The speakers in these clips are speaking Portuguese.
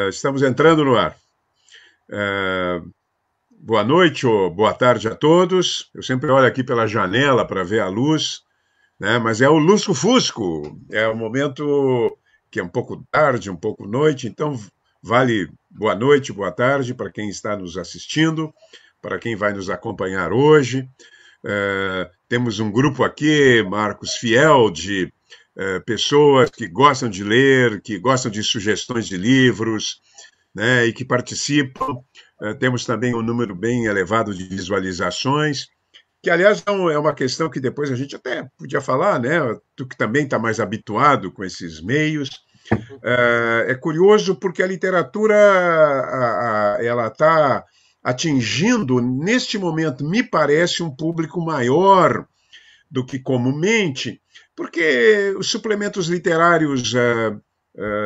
Estamos entrando no ar. É, Boa noite ou boa tarde a todos. Eu sempre olho aqui pela janela para ver a luz, né? Mas é o lusco-fusco. É o momento que é um pouco tarde, um pouco noite, então vale boa noite, boa tarde para quem está nos assistindo, para quem vai nos acompanhar hoje. Temos um grupo aqui, Marcos, fiel de pessoas que gostam de ler, que gostam de sugestões de livros, né, e que participam. Temos também um número bem elevado de visualizações, que, aliás, é uma questão que depois a gente até podia falar, né? Tu que também está mais habituado com esses meios. É curioso porque a literatura ela está atingindo, neste momento, me parece, um público maior do que comumente, porque os suplementos literários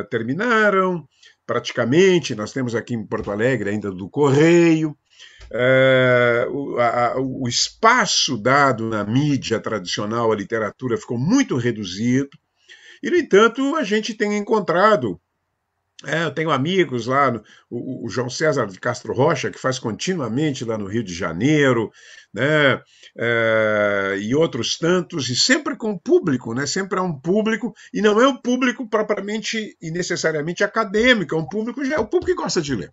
terminaram, praticamente. Nós temos aqui em Porto Alegre ainda do Correio. O espaço dado na mídia tradicional à literatura ficou muito reduzido, e, no entanto, a gente tem encontrado. Eu tenho amigos lá, o João César de Castro Rocha, que faz continuamente lá no Rio de Janeiro, né? E outros tantos, e sempre com público, né? Sempre há um público, e não é um público propriamente e necessariamente acadêmico, é um público, já é o público que gosta de ler.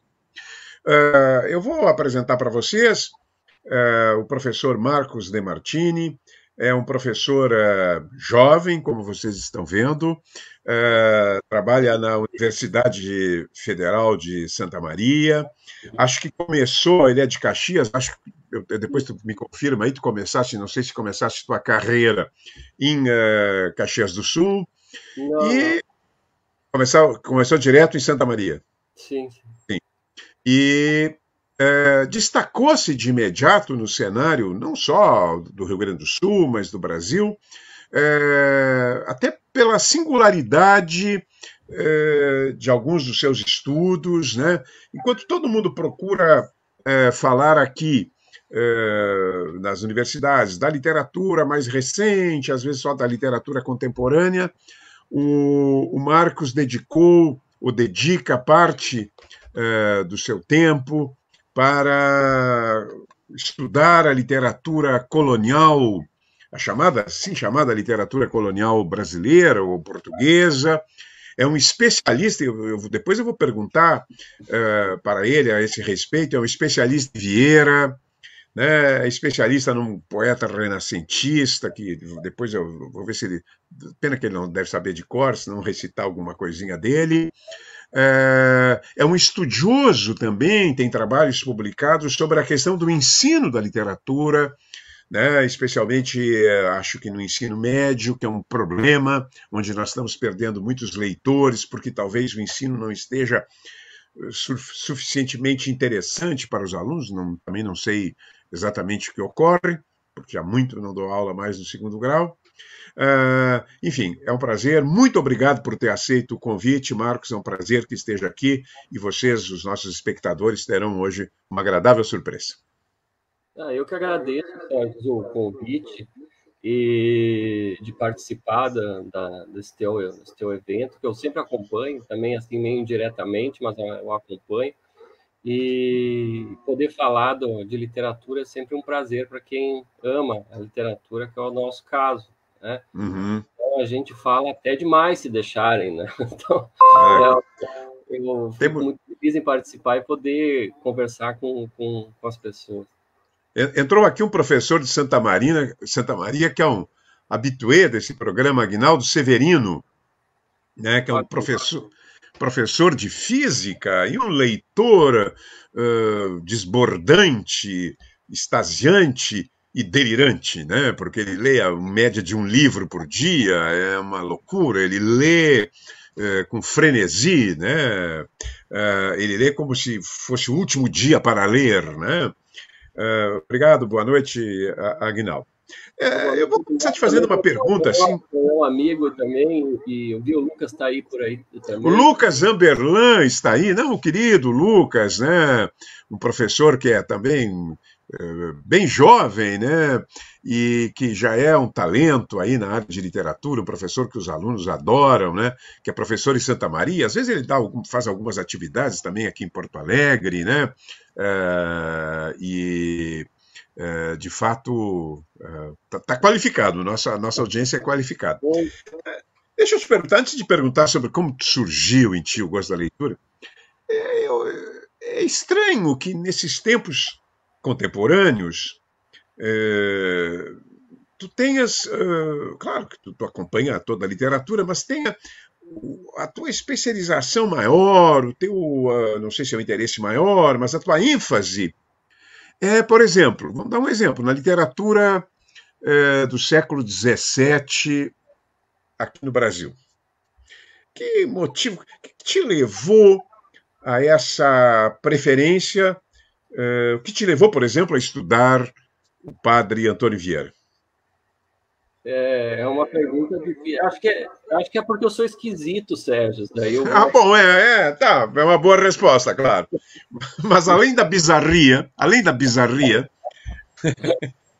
Eu vou apresentar para vocês o professor Marcos De Martini. É um professor jovem, como vocês estão vendo, trabalha na Universidade Federal de Santa Maria. Acho que começou, ele é de Caxias, acho que depois tu me confirma aí, tu começaste, não sei se começaste tua carreira em Caxias do Sul, Não, não. e começou direto em Santa Maria. Sim, sim. Sim. E destacou-se de imediato no cenário, não só do Rio Grande do Sul, mas do Brasil, até pela singularidade de alguns dos seus estudos, né? Enquanto todo mundo procura falar aqui nas universidades da literatura mais recente, às vezes só da literatura contemporânea, o Marcos dedicou ou dedica parte do seu tempo para estudar a literatura colonial, a chamada, assim chamada literatura colonial brasileira ou portuguesa. É um especialista, depois eu vou perguntar para ele a esse respeito, é um especialista em Vieira, né, é especialista num poeta renascentista, que depois eu vou ver se ele. Pena que ele não deve saber de cor, se não recitar alguma coisinha dele. É um estudioso também, tem trabalhos publicados sobre a questão do ensino da literatura, né, especialmente acho que no ensino médio, que é um problema, onde nós estamos perdendo muitos leitores, porque talvez o ensino não esteja suficientemente interessante para os alunos, também não sei exatamente o que ocorre, porque há muito não dou aula mais no segundo grau. Enfim, é um prazer. Muito obrigado por ter aceito o convite, Marcos. É um prazer que esteja aqui e vocês, os nossos espectadores, terão hoje uma agradável surpresa. Eu que agradeço, Sérgio, o convite e de participar desse teu evento, que eu sempre acompanho, também assim meio indiretamente, mas eu acompanho. E poder falar de literatura é sempre um prazer para quem ama a literatura, que é o nosso caso, né? Uhum. Então, a gente fala até demais se deixarem, né? Então, eu fico Temos, muito feliz em participar e poder conversar com as pessoas. entrou aqui um professor de Santa Maria, que é um habitué desse programa, Aguinaldo Severino, né, que é um professor de física e um leitor desbordante, extasiante e delirante, né, porque ele lê a média de um livro por dia, é uma loucura, ele lê com frenesi, né, ele lê como se fosse o último dia para ler, né. Obrigado, boa noite, Aguinaldo. Eu vou começar te fazendo uma pergunta assim. Um amigo também, e eu vi o Lucas está aí por aí O também. Lucas Amberlan está aí, não, o querido Lucas, né? Um professor que é também bem jovem, né? E que já é um talento aí na área de literatura, um professor que os alunos adoram, né? Que é professor em Santa Maria. Às vezes ele faz algumas atividades também aqui em Porto Alegre, né? De fato, está qualificado, nossa audiência é qualificada. Deixa eu te perguntar, antes de perguntar sobre como surgiu em ti o gosto da leitura, é estranho que nesses tempos contemporâneos tu tenhas, claro que tu acompanha toda a literatura, mas tenha a tua especialização maior, o teu, não sei se é o interesse maior, mas a tua ênfase por exemplo, vamos dar um exemplo, na literatura do século XVII aqui no Brasil. Que motivo que te levou a essa preferência? O que te levou, por exemplo, a estudar o padre Antônio Vieira? É uma pergunta difícil. Acho que é porque eu sou esquisito, Sérgio. Daí eu Bom, tá, é uma boa resposta, claro. Mas além da bizarria,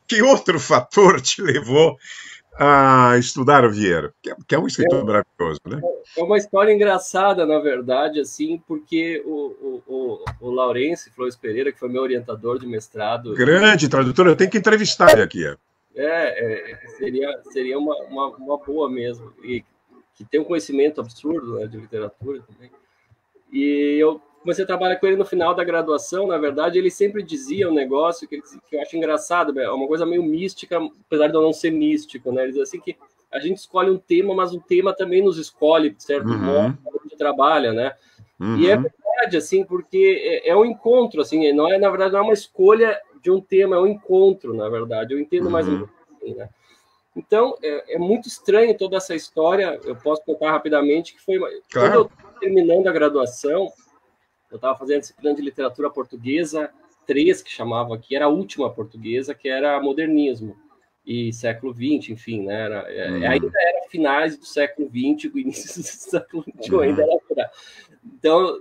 que outro fator te levou a estudar o Vieira? Que é um escritor maravilhoso, né? É uma história engraçada, na verdade, assim, porque o Laurence Flores Pereira, que foi meu orientador de mestrado... Grande tradutor, eu tenho que entrevistar ele aqui. Seria uma boa mesmo, e que tem um conhecimento absurdo, né, de literatura também. E eu comecei a trabalhar com ele no final da graduação. Na verdade, ele sempre dizia um negócio que eu acho engraçado, é uma coisa meio mística, apesar de eu não ser místico, né? Ele diz assim que a gente escolhe um tema, mas o tema também nos escolhe, de certo modo, quando a gente trabalha, né? E é verdade, assim, porque é um encontro, assim, na verdade, não é uma escolha de um tema, é um encontro, na verdade. Eu entendo mais um pouco assim, né? Então, é muito estranho toda essa história. Eu posso contar rapidamente que foi... Claro. Quando eu estava terminando a graduação, eu estava fazendo a disciplina de literatura portuguesa 3, que chamava aqui, era a última portuguesa, que era modernismo e século XX, enfim, né? Ainda era finais do século XX, o início do século XXI, ainda era... Então,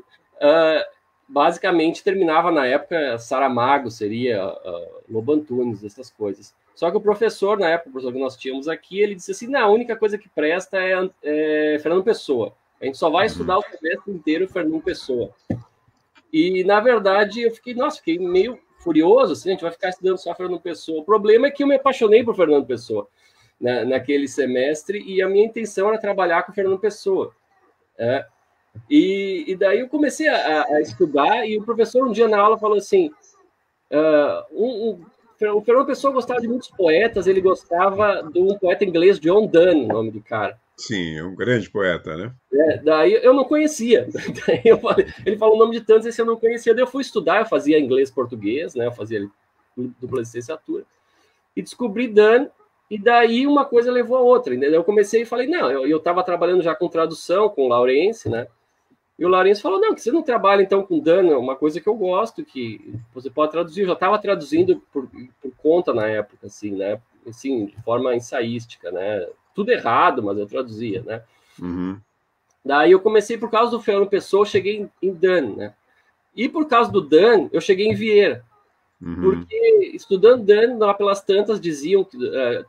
basicamente, terminava na época Saramago, seria Lobo Antunes, essas coisas. Só que o professor, na época, o professor que nós tínhamos aqui, ele disse assim, não, a única coisa que presta é Fernando Pessoa. A gente só vai estudar o semestre inteiro Fernando Pessoa. E, na verdade, eu fiquei meio furioso, assim, a gente vai ficar estudando só Fernando Pessoa. O problema é que eu me apaixonei por Fernando Pessoa, né, naquele semestre, e a minha intenção era trabalhar com Fernando Pessoa. E daí eu comecei a estudar, e o professor um dia na aula falou assim, o Fernando Pessoa gostava de muitos poetas, ele gostava de um poeta inglês, John Donne, o nome do cara. Sim, é um grande poeta, né? Daí eu não conhecia. Daí ele falou o nome de tantos, esse eu não conhecia. Daí eu fui estudar, eu fazia inglês e português, né? Eu fazia dupla licenciatura. E descobri Donne, e daí uma coisa levou a outra. Daí eu comecei e falei, não, eu estava trabalhando já com tradução, com o Laurence, né? E o Laurence falou, não, que você não trabalha então com Donne, uma coisa que eu gosto, que você pode traduzir. Eu já estava traduzindo por conta na época, assim, né? Assim, de forma ensaística, né? Tudo errado, mas eu traduzia, né? Daí eu comecei por causa do Fernando Pessoa, eu cheguei em Donne, né? E por causa do Donne, eu cheguei em Vieira. Porque estudando Donne, lá pelas tantas, diziam que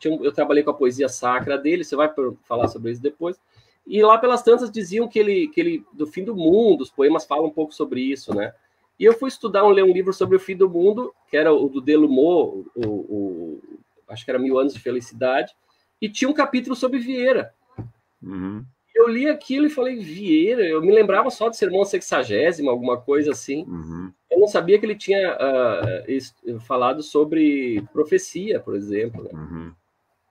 eu trabalhei com a poesia sacra dele, você vai falar sobre isso depois, e lá pelas tantas diziam que ele do fim do mundo, os poemas falam um pouco sobre isso, né? E eu fui ler um livro sobre o fim do mundo, que era o do Delumeau, acho que era 1000 Anos de Felicidade, e tinha um capítulo sobre Vieira. Eu li aquilo e falei, Vieira, eu me lembrava só de Sermão 60º, alguma coisa assim. Eu não sabia que ele tinha falado sobre profecia, por exemplo. Né?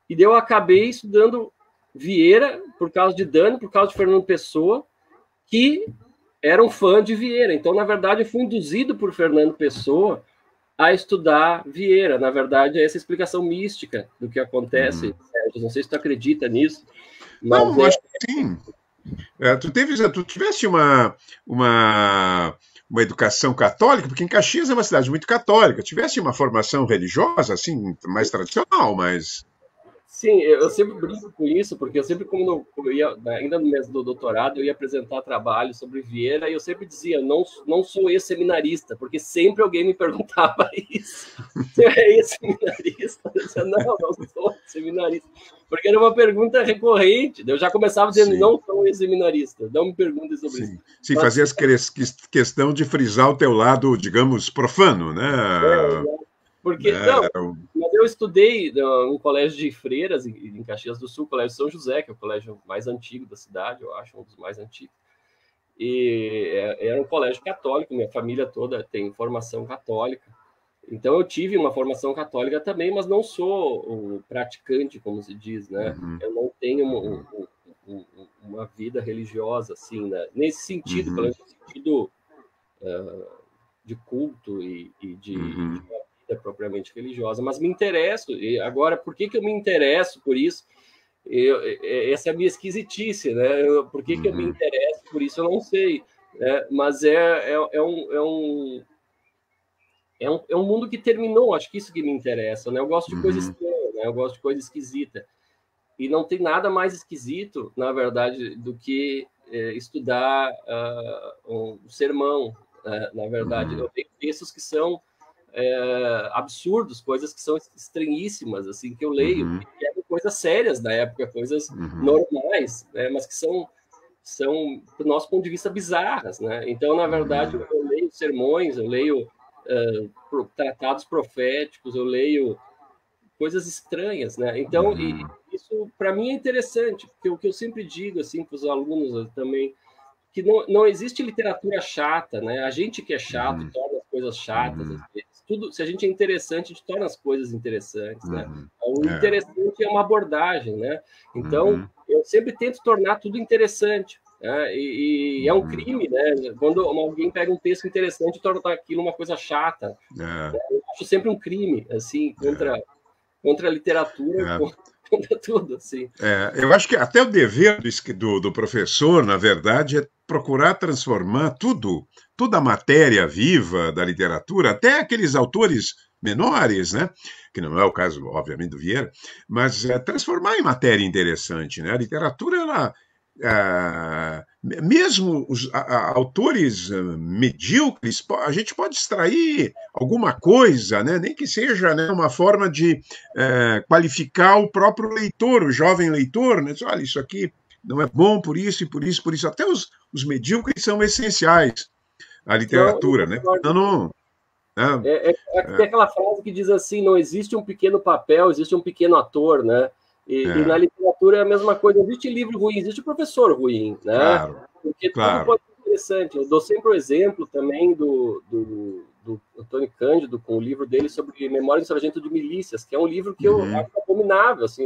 E daí eu acabei estudando Vieira por causa de Donne, por causa de Fernando Pessoa, que era um fã de Vieira. Então, na verdade, eu fui induzido por Fernando Pessoa a estudar Vieira. Na verdade, é essa explicação mística do que acontece. Não sei se tu acredita nisso. Mas não, acho que sim. Tu tiveste uma uma educação católica, porque em Caxias é uma cidade muito católica, tivesse uma formação religiosa, assim, mais tradicional, mas... Sim, eu sempre brinco com isso, porque eu sempre, quando eu ia, ainda no mês do doutorado, eu ia apresentar trabalho sobre Vieira, e eu sempre dizia, não sou ex-seminarista, porque sempre alguém me perguntava isso. Você é ex-seminarista? Eu dizia, não sou seminarista. Porque era uma pergunta recorrente. Eu já começava dizendo, Sim. não sou ex-seminarista, não me perguntem sobre Sim, isso. sim, Mas, fazia questão de frisar o teu lado, digamos, profano, né? porque, não, mas eu estudei num colégio de freiras em Caxias do Sul, Colégio São José, que é o colégio mais antigo da cidade, eu acho, um dos mais antigos. E era um colégio católico, minha família toda tem formação católica. Então eu tive uma formação católica também, mas não sou o praticante, como se diz, né? Uhum, Eu não tenho uhum, uma vida religiosa, assim, né? Nesse sentido, pelo uhum, sentido de culto de uhum, uma vida propriamente religiosa, mas me interesso. E agora, por que eu me interesso por isso? Essa é a minha esquisitice, né? Por que eu me uhum, interesso por isso, eu não sei. Né? Mas é um mundo que terminou, acho que isso que me interessa. Né? Eu gosto de coisa uhum, estranha, né? Eu gosto de coisa esquisita. E não tem nada mais esquisito, na verdade, do que estudar um sermão, na verdade. uhum, Eu tenho textos que são absurdos, coisas que são estranhíssimas, assim, que eu leio, uhum, que eram coisas sérias da época, coisas uhum, normais, né, mas que são, do nosso ponto de vista, bizarras. Né? Então, na verdade, uhum, eu leio sermões, eu leio tratados proféticos, eu leio coisas estranhas, né? Então, uhum, isso para mim é interessante, porque o que eu sempre digo assim para os alunos também, que não existe literatura chata, né? A gente que é chato uhum, torna as coisas chatas às uhum, vezes. Tudo, se a gente é interessante, a gente torna as coisas interessantes, né? uhum. O É, interessante é uma abordagem, né? Então, uhum, eu sempre tento tornar tudo interessante. Né? E é um uhum, crime, né? Quando alguém pega um texto interessante e torna aquilo uma coisa chata. é, Né? Eu acho sempre um crime, assim, contra a literatura, é. contra tudo, assim. Eu acho que até o dever do professor, na verdade, é procurar transformar tudo, toda a matéria viva da literatura, até aqueles autores menores, né? Que não é o caso, obviamente, do Vieira, mas transformar em matéria interessante, né? A literatura, ela, mesmo os autores medíocres, a gente pode extrair alguma coisa, né? Nem que seja, né, uma forma de qualificar o próprio leitor, o jovem leitor, né? Diz, olha, isso aqui não é bom por isso e por isso, por isso. Até os medíocres são essenciais à Não, eu literatura, né? concordo. Não, né? Tem aquela frase que diz assim: não existe um pequeno papel, existe um pequeno ator, né? E na É, literatura é a mesma coisa. Não existe livro ruim, existe professor ruim, né? claro, Porque tudo claro. pode ser interessante. Eu dou sempre o exemplo também do Antônio Cândido, com o livro dele sobre Memória do Sargento de Milícias, que é um livro que eu Uhum. acho abominável. Assim,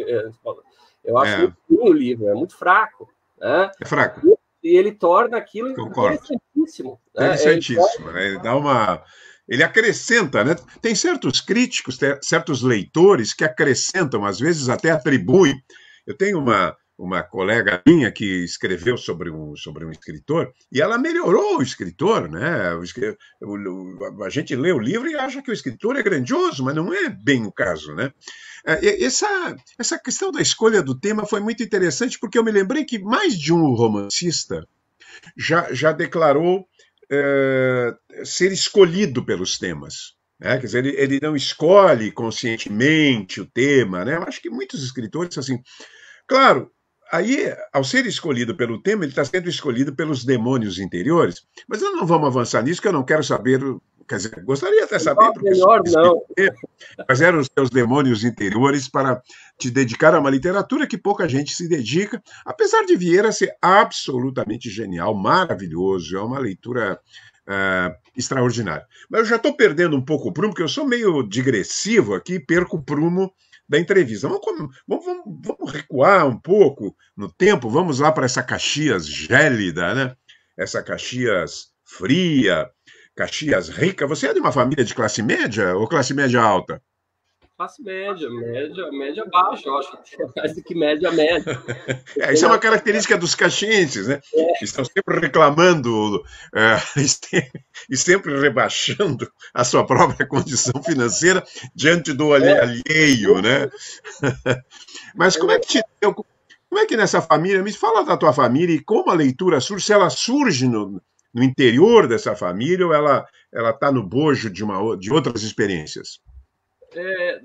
eu acho É, muito ruim o livro, é muito fraco. Né? é fraco, E ele torna aquilo concordo. interessantíssimo. Né? Ele Interessantíssimo, né? Ele dá uma. Ele acrescenta, né? Tem certos críticos, certos leitores que acrescentam, às vezes até atribuem. Eu tenho uma colega minha que escreveu sobre um escritor e ela melhorou o escritor, né? A gente lê o livro e acha que o escritor é grandioso, mas não é bem o caso, né? Essa questão da escolha do tema foi muito interessante porque eu me lembrei que mais de um romancista já declarou ser escolhido pelos temas. Né? Quer dizer, ele não escolhe conscientemente o tema. Né? Eu acho que muitos escritores, assim, claro, aí, ao ser escolhido pelo tema, ele está sendo escolhido pelos demônios interiores, mas nós não vamos avançar nisso, que eu não quero saber, quer dizer, gostaria até de saber, porque sou melhor não. quais eram os seus demônios interiores para te dedicar a uma literatura que pouca gente se dedica, apesar de Vieira ser absolutamente genial, maravilhoso, é uma leitura extraordinária. Mas eu já estou perdendo um pouco o prumo, porque eu sou meio digressivo aqui, perco o prumo da entrevista. Vamos recuar um pouco no tempo, vamos lá para essa Caxias gélida, né? Essa Caxias fria, Caxias rica. Você é de uma família de classe média ou classe média alta? classe média, média baixa, eu acho, mais do que média, média. Isso é uma característica dos caxienses, né? Estão sempre reclamando e sempre rebaixando a sua própria condição financeira diante do alheio, né? Mas como é que como é que nessa família, me fala da tua família e como a leitura surge, se ela surge no interior dessa família ou ela está no bojo de outras experiências?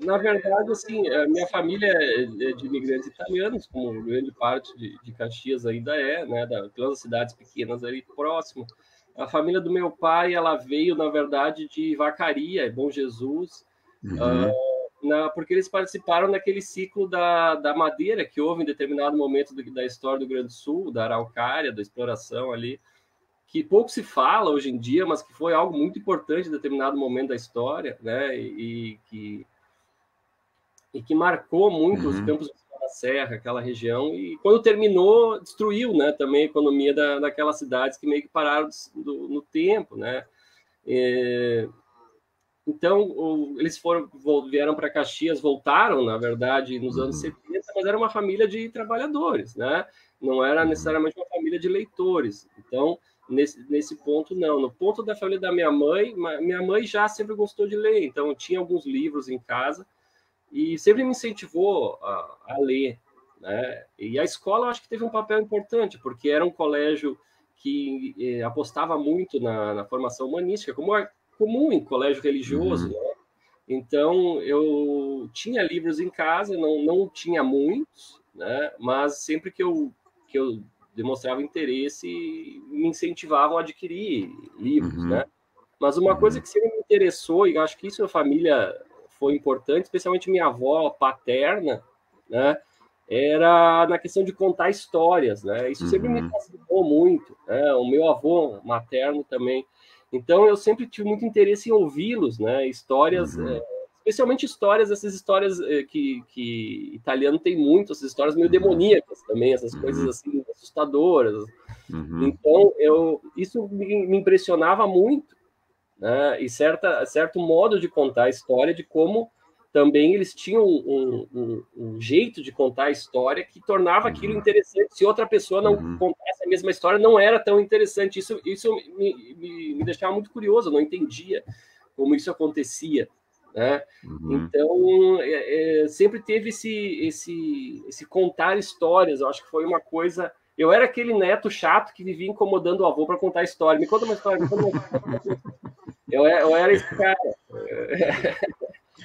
Na verdade, assim, a minha família é de imigrantes italianos, como grande parte de Caxias ainda é, né, daquelas cidades pequenas ali próximo. A família do meu pai, ela veio, na verdade, de Vacaria, Bom Jesus, Uhum, porque eles participaram daquele ciclo da madeira que houve em determinado momento da história do Rio Grande do Sul, da araucária, da exploração ali, que pouco se fala hoje em dia, mas que foi algo muito importante em determinado momento da história, né? E que marcou muito os uhum, campos da Serra, aquela região, e quando terminou, destruiu, né, também a economia daquelas cidades que meio que pararam no tempo, né? Então, eles vieram para Caxias, voltaram, na verdade, nos anos uhum, 70, mas era uma família de trabalhadores, né? Não era uhum, necessariamente uma família de leitores. Então, nesse ponto, não. No ponto da família da minha mãe já sempre gostou de ler, então tinha alguns livros em casa e sempre me incentivou a ler, né? E a escola, eu acho que teve um papel importante, porque era um colégio que apostava muito na formação humanística, como é comum em colégio religioso, uhum, né? Então, eu tinha livros em casa, não tinha muitos, né? Mas sempre que eu demonstrava interesse, me incentivavam a adquirir livros, uhum, né? Mas uma coisa uhum, que sempre me interessou, e acho que isso a família foi importante, especialmente minha avó paterna, né? Era na questão de contar histórias, né? Isso sempre me uhum, fascinou muito, né? O meu avô materno também. Então eu sempre tive muito interesse em ouvi-los, né? Histórias, uhum, especialmente histórias, essas histórias que italiano tem muito, essas histórias meio uhum, demoníacas também, essas coisas uhum, assim assustadoras. uhum, Então isso me impressionava muito, né? E certo modo de contar a história, de como também eles tinham um jeito de contar a história que tornava aquilo uhum, interessante. Se outra pessoa não uhum, contasse a mesma história, não era tão interessante. Isso me deixava muito curioso, eu não entendia como isso acontecia, né? uhum. Então, sempre teve esse contar histórias. Eu acho que foi uma coisa. Eu era aquele neto chato que vivia incomodando o avô para contar história. Me conta uma história, me conta uma história. Eu era esse cara,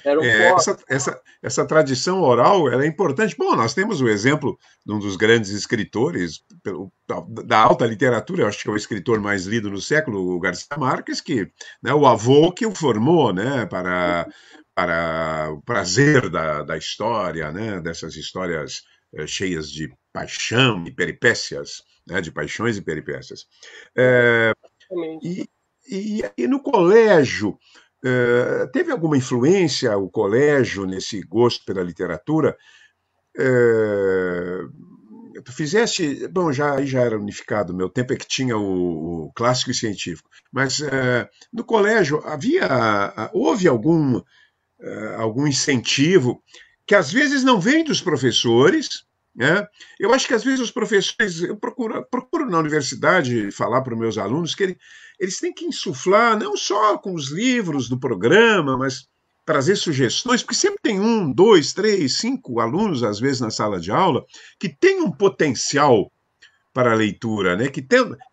era um pobre. Essa tradição oral ela é importante. Bom, nós temos o exemplo de um dos grandes escritores da alta literatura, eu acho que é o escritor mais lido no século, o Garcia Marques, que, né, o avô que o formou, né, para o prazer da história, né, dessas histórias cheias de paixão e peripécias, né, de paixões e peripécias. Exatamente. E, e no colégio, teve alguma influência o colégio nesse gosto pela literatura? Eh, Tu fizeste, bom, aí já era unificado, meu tempo é que tinha o clássico e científico, mas no colégio houve algum incentivo que às vezes não vem dos professores, né? Eu acho que às vezes os professores, eu procuro na universidade falar para os meus alunos que eles têm que insuflar, não só com os livros do programa, mas trazer sugestões, porque sempre tem um, dois, três, cinco alunos, às vezes, na sala de aula, que tem um potencial para a leitura, né? Que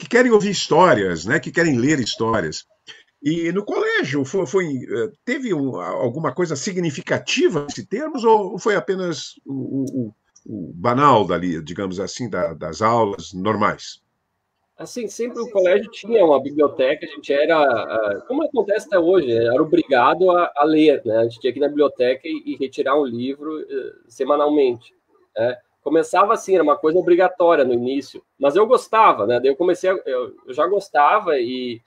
querem ouvir histórias, né? Que querem ler histórias. E no colégio, teve alguma coisa significativa nesse termos ou foi apenas o banal dali, digamos assim, das aulas normais? Assim, sempre o colégio tinha uma biblioteca, a gente era, como acontece até hoje, era obrigado a ler, né? A gente tinha que ir na biblioteca e retirar um livro semanalmente, né? Começava assim, era uma coisa obrigatória no início, mas eu gostava, né? Daí eu comecei, eu já gostava e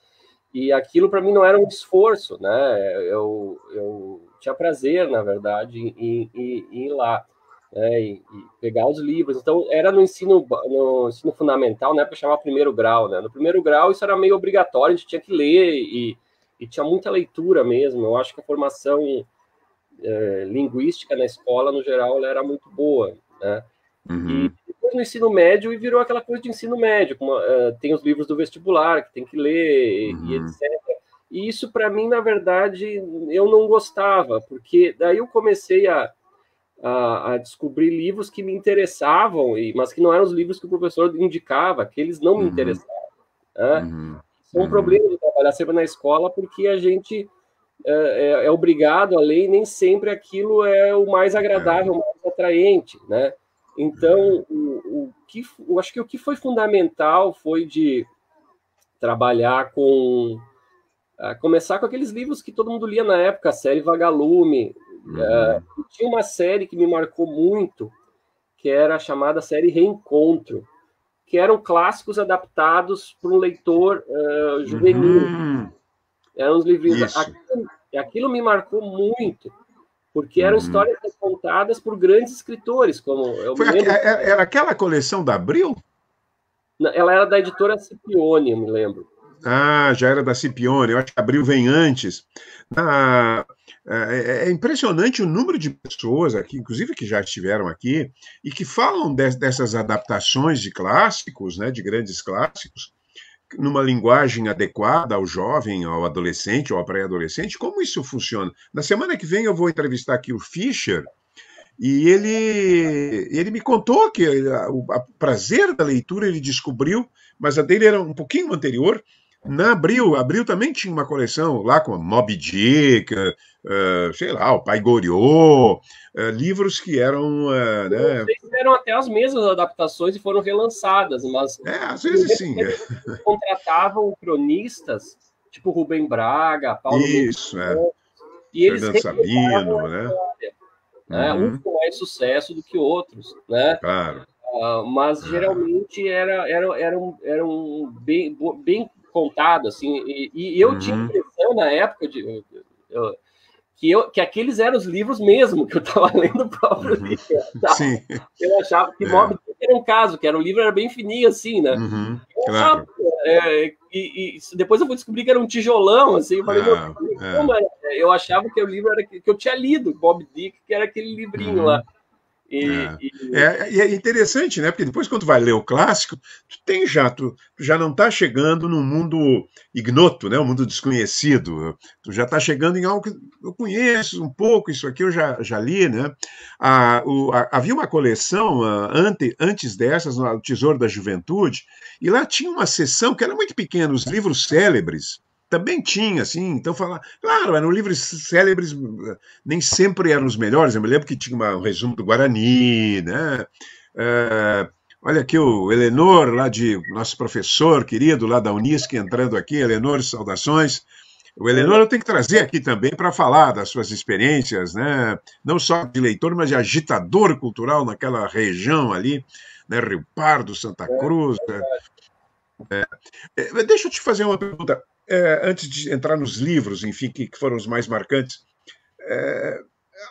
aquilo para mim não era um esforço, né? Eu tinha prazer, na verdade, em ir lá, né? E pegar os livros. Então, era no ensino fundamental, né? Para chamar primeiro grau, né? No primeiro grau, isso era meio obrigatório, a gente tinha que ler e tinha muita leitura mesmo. Eu acho que a formação linguística na escola, no geral, ela era muito boa, né? Uhum. E depois no ensino médio, e virou aquela coisa de ensino médio, como, tem os livros do vestibular, que tem que ler, e Uhum. etc. E isso, para mim, na verdade, eu não gostava, porque daí eu comecei a descobrir livros que me interessavam, mas que não eram os livros que o professor indicava, que eles não me Uhum. interessavam, né? Uhum. Isso é um problema de trabalhar sempre na escola, porque a gente é obrigado a ler e nem sempre aquilo é o mais agradável, o mais atraente, né? Então, eu acho que o que foi fundamental foi de trabalhar começar com aqueles livros que todo mundo lia na época, a série Vagalume. Uhum. Tinha uma série que me marcou muito, que era a chamada série Reencontro, que eram clássicos adaptados para um leitor juvenil. Uhum. Eram os livrinhos. Isso. Aquilo me marcou muito, porque eram Uhum. histórias contadas por grandes escritores, como eu me lembro. Era aquela coleção da Abril? Ela era da editora Scipione, eu me lembro. Ah, já era da Scipione, eu acho que Abril vem antes. É impressionante o número de pessoas aqui, inclusive que já estiveram aqui, e que falam dessas adaptações de clássicos, né, de grandes clássicos, numa linguagem adequada ao jovem, ao adolescente ou ao pré-adolescente. Como isso funciona? Na semana que vem eu vou entrevistar aqui o Fischer, e ele me contou que o prazer da leitura ele descobriu, mas a dele era um pouquinho anterior. Na Abril também tinha uma coleção lá com Moby Dick, sei lá, o Pai Goriot, livros que eram. Não Né, sei se eram até as mesmas adaptações e foram relançadas, mas às eu me vezes lembro sim. que eles contratavam cronistas, tipo Rubem Braga, Paulo Mendes, Isso, e eles Fernando recontavam Sabino, a né? história, né? Uns Uhum, com mais sucesso do que outros, né? claro. Mas Ah, geralmente eram bem contado, assim, e eu tinha a uhum, impressão na época que aqueles eram os livros mesmo, que eu estava lendo o próprio uhum. livro. Sim, Eu achava que Moby é. Dick era um caso, que era um livro era bem fininho assim, né? Uhum, Eu achava, claro. e depois eu fui descobrir que era um tijolão, assim, eu falei, meu, É, como é. era? Eu achava que o livro era que eu tinha lido, Moby Dick, que era aquele livrinho lá. Uhum. E é interessante, né? Porque depois, quando tu vai ler o clássico, tu já não está chegando num mundo ignoto, né? Um mundo desconhecido. Tu já está chegando em algo que eu conheço um pouco, isso aqui eu já li, né? Havia uma coleção antes dessas, no Tesouro da Juventude, e lá tinha uma seção que era muito pequena, os livros célebres. Também tinha, assim, então falar. Claro, eram livros célebres, nem sempre eram os melhores. Eu me lembro que tinha um resumo do Guarani, né? Olha aqui o Helenor, lá de nosso professor querido, lá da Unisc, entrando aqui. Helenor, saudações. O Helenor eu tenho que trazer aqui também para falar das suas experiências, né? Não só de leitor, mas de agitador cultural naquela região ali, né? Rio Pardo, Santa Cruz. Deixa eu te fazer uma pergunta, antes de entrar nos livros, enfim, que foram os mais marcantes. É,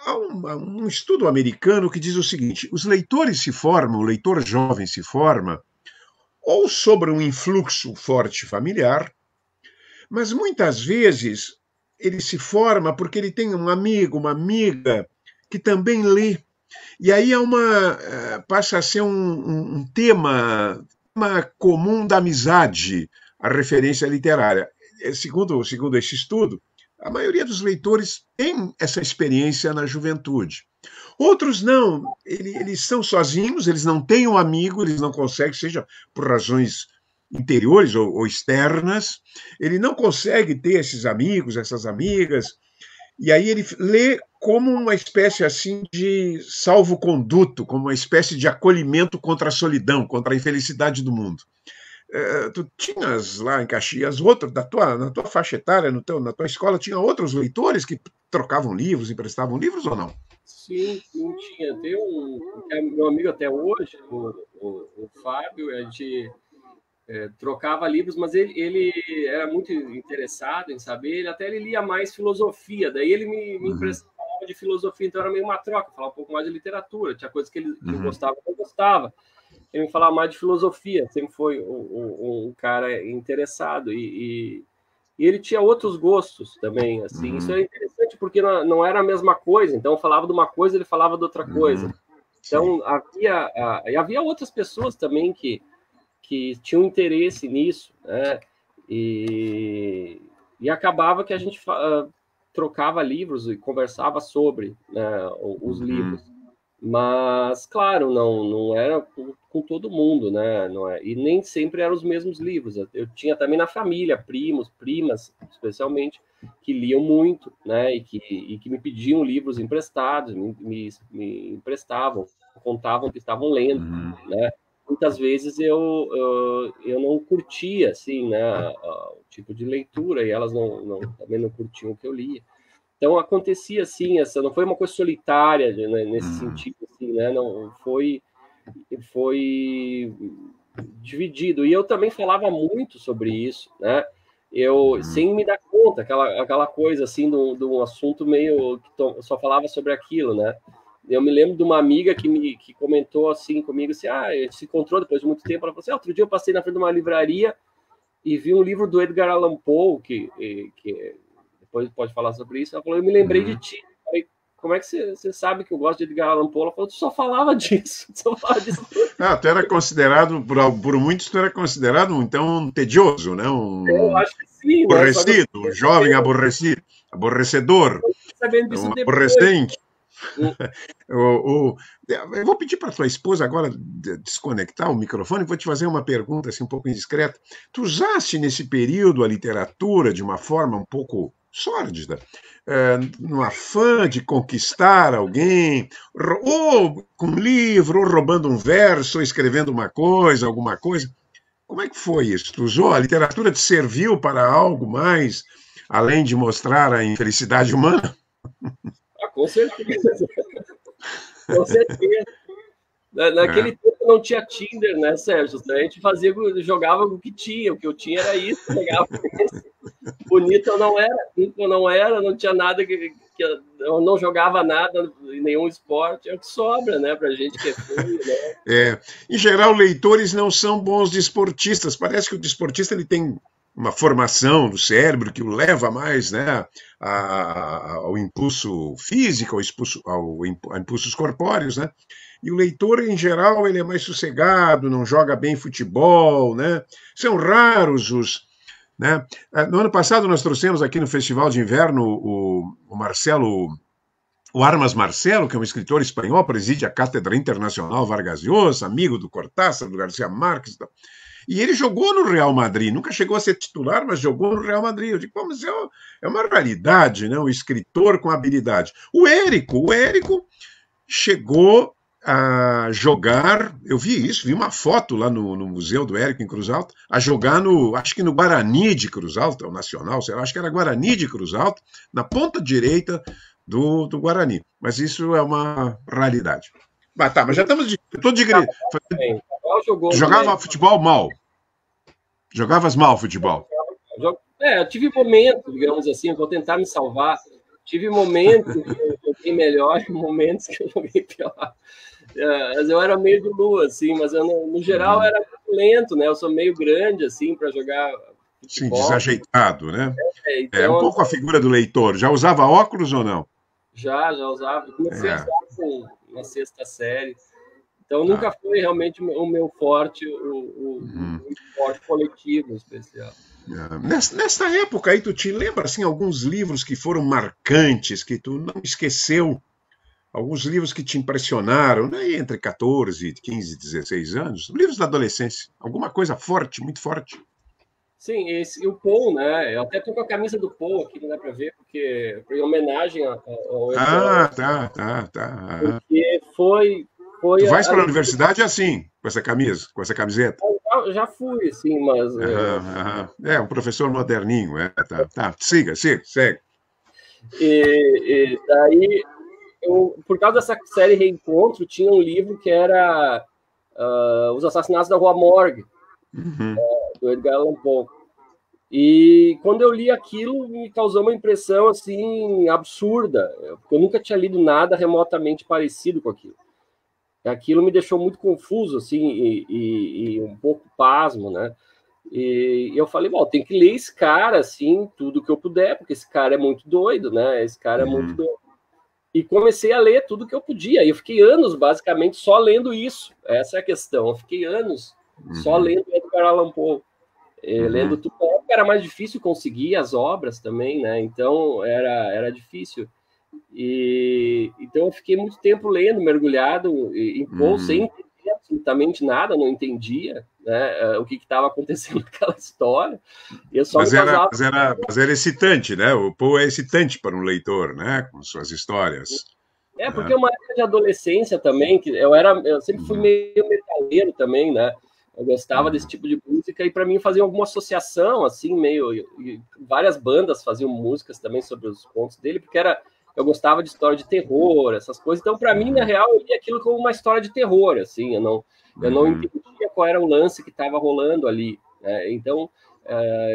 há um estudo americano que diz o seguinte: os leitores se formam, o leitor jovem se forma, ou sobre um influxo forte familiar, mas muitas vezes ele se forma porque ele tem um amigo, uma amiga que também lê. E aí passa a ser um tema comum da amizade, a referência literária. Segundo esse estudo, a maioria dos leitores tem essa experiência na juventude. Outros não, eles são sozinhos, eles não têm um amigo, eles não conseguem, seja por razões interiores ou externas, ele não consegue ter esses amigos, essas amigas, e aí ele lê como uma espécie assim de salvo-conduto, como uma espécie de acolhimento contra a solidão, contra a infelicidade do mundo. Tu tinhas lá em Caxias outro, na tua faixa etária, na tua escola, tinha outros leitores que trocavam livros, emprestavam livros ou não? Sim, sim, tinha. Tem que é meu amigo até hoje, o Fábio, a gente trocava livros, mas ele era muito interessado em saber, ele lia mais filosofia, daí ele me Uhum, emprestava de filosofia, então era meio uma troca, falava um pouco mais de literatura, tinha coisas que eu uhum, gostava, que eu gostava, ele me falava mais de filosofia, sempre foi um cara interessado, e ele tinha outros gostos também, assim, isso uhum, é interessante, interessante, porque não era a mesma coisa. Então, eu falava de uma coisa, ele falava de outra coisa. Então, havia outras pessoas também que tinham interesse nisso, né? E acabava que a gente trocava livros e conversava sobre, né, os livros. Mas, claro, não era com todo mundo, né? Não é, e nem sempre eram os mesmos livros. Eu tinha também na família primos, primas, especialmente, que liam muito, né? E que me pediam livros emprestados, me emprestavam, contavam que estavam lendo, né? Muitas vezes eu não curtia, assim, né, o tipo de leitura, e elas também não curtiam o que eu lia. Então, acontecia assim, não foi uma coisa solitária, né, nesse sentido, assim, né? Não, foi dividido. E eu também falava muito sobre isso, né? Eu, sem me dar conta, aquela coisa, assim, de um assunto meio que só falava sobre aquilo, né? Eu me lembro de uma amiga que comentou assim comigo, assim, a gente se encontrou depois de muito tempo, ela falou assim, outro dia eu passei na frente de uma livraria e vi um livro do Edgar Allan Poe, que depois pode falar sobre isso. Ela falou, eu me lembrei de ti. Eu falei, como é que você sabe que eu gosto de Edgar Allan Poe? Ela falou, tu só falava disso. Tu era considerado, por muitos, tu era considerado, então, tedioso, né? Eu acho que sim, aborrecido, né? Um jovem aborrecido, aborrecedor, sabendo disso aborrecente. Eu vou pedir para tua esposa agora desconectar o microfone e vou te fazer uma pergunta assim, um pouco indiscreta. Tu usaste nesse período a literatura de uma forma um pouco sórdida, no afã de conquistar alguém, ou com um livro, ou roubando um verso, ou escrevendo uma coisa, alguma coisa? Como é que foi isso? Tu usou? A literatura te serviu para algo mais, além de mostrar a infelicidade humana? Com certeza. Com certeza. Naquele tempo não tinha Tinder, né, Sérgio? A gente jogava o que tinha. O que eu tinha era isso, pegava isso. Bonito eu não era, rico eu não era, não tinha nada que eu não jogava nada em nenhum esporte. É o que sobra, né, pra gente que é feio, né? Em geral, leitores não são bons desportistas. Parece que o desportista ele tem uma formação do cérebro que o leva mais, né, ao impulso físico, a impulsos corpóreos, né? E o leitor, em geral, ele é mais sossegado, não joga bem futebol, né? São raros os... Né? No ano passado, nós trouxemos aqui no Festival de Inverno o Armas Marcelo, que é um escritor espanhol, preside a Cátedra Internacional Vargas Llosa, amigo do Cortázar, do Garcia Marques. E ele jogou no Real Madrid, nunca chegou a ser titular, mas jogou no Real Madrid. Eu digo, mas é uma raridade, né? Um escritor com habilidade. O Érico chegou a jogar, eu vi uma foto lá no Museu do Érico em Cruz Alta, a jogar acho que no Guarani de Cruz Alta, o Nacional, sei lá, acho que era Guarani de Cruz Alta, na ponta direita do Guarani. Mas isso é uma raridade. Mas já estamos de... Tu jogava futebol mal? Jogavas mal futebol? Eu tive momentos, digamos assim, eu vou tentar me salvar. Tive momentos que eu joguei melhor e momentos que eu joguei pior. Eu era meio de lua, assim, mas eu, no geral, era muito lento, né? Eu sou meio grande, assim, para jogar futebol. Sim, desajeitado, né? Então, é um pouco a figura do leitor. Já usava óculos ou não? Já usava. Comecei a usar na sexta série. Então, nunca foi realmente o meu forte, o esporte coletivo especial. Nesta época aí, tu te lembra, assim, alguns livros que foram marcantes, que tu não esqueceu? Alguns livros que te impressionaram, né, entre 14, 15, 16 anos, livros da adolescência, alguma coisa forte, muito forte. Sim, o Poe, né? Eu até tô com a camisa do Poe aqui, não dá para ver, porque foi em homenagem ao tá. Porque foi tu vais para a universidade assim, com essa camisa, com essa camiseta? Eu já fui, sim, mas... É, um professor moderninho, tá. Siga, segue. E daí... por causa dessa série Reencontro, tinha um livro que era Os Assassinatos da Rua Morgue, do Edgar Allan Poe. E quando eu li aquilo, me causou uma impressão assim absurda, porque eu nunca tinha lido nada remotamente parecido com aquilo. Aquilo me deixou muito confuso, assim, e um pouco pasmo, né? E eu falei, bom, tem que ler esse cara, assim, tudo que eu puder, porque esse cara é muito doido, né? Esse cara é muito doido. E comecei a ler tudo que eu podia. E eu fiquei anos, basicamente, só lendo isso. Essa é a questão. Eu fiquei anos só lendo Edgar Allan Poe. Lendo tudo. Era mais difícil conseguir as obras também, né? Então, era difícil. Então, eu fiquei muito tempo lendo, mergulhado em Poe, sem entender absolutamente nada, não entendia, né, o que estava acontecendo naquela história. Eu só Mas me basava... mas era excitante, né? O Poe é excitante para um leitor, né? Com suas histórias. Porque é uma época de adolescência também, que eu sempre fui meio metaleiro também, né? Eu gostava desse tipo de música e para mim fazia alguma associação, assim, meio... E várias bandas faziam músicas também sobre os contos dele, porque eu gostava de história de terror, essas coisas. Então, para mim, na real, eu li aquilo como uma história de terror, assim. Eu não entendia qual era o lance que estava rolando ali, né? Então,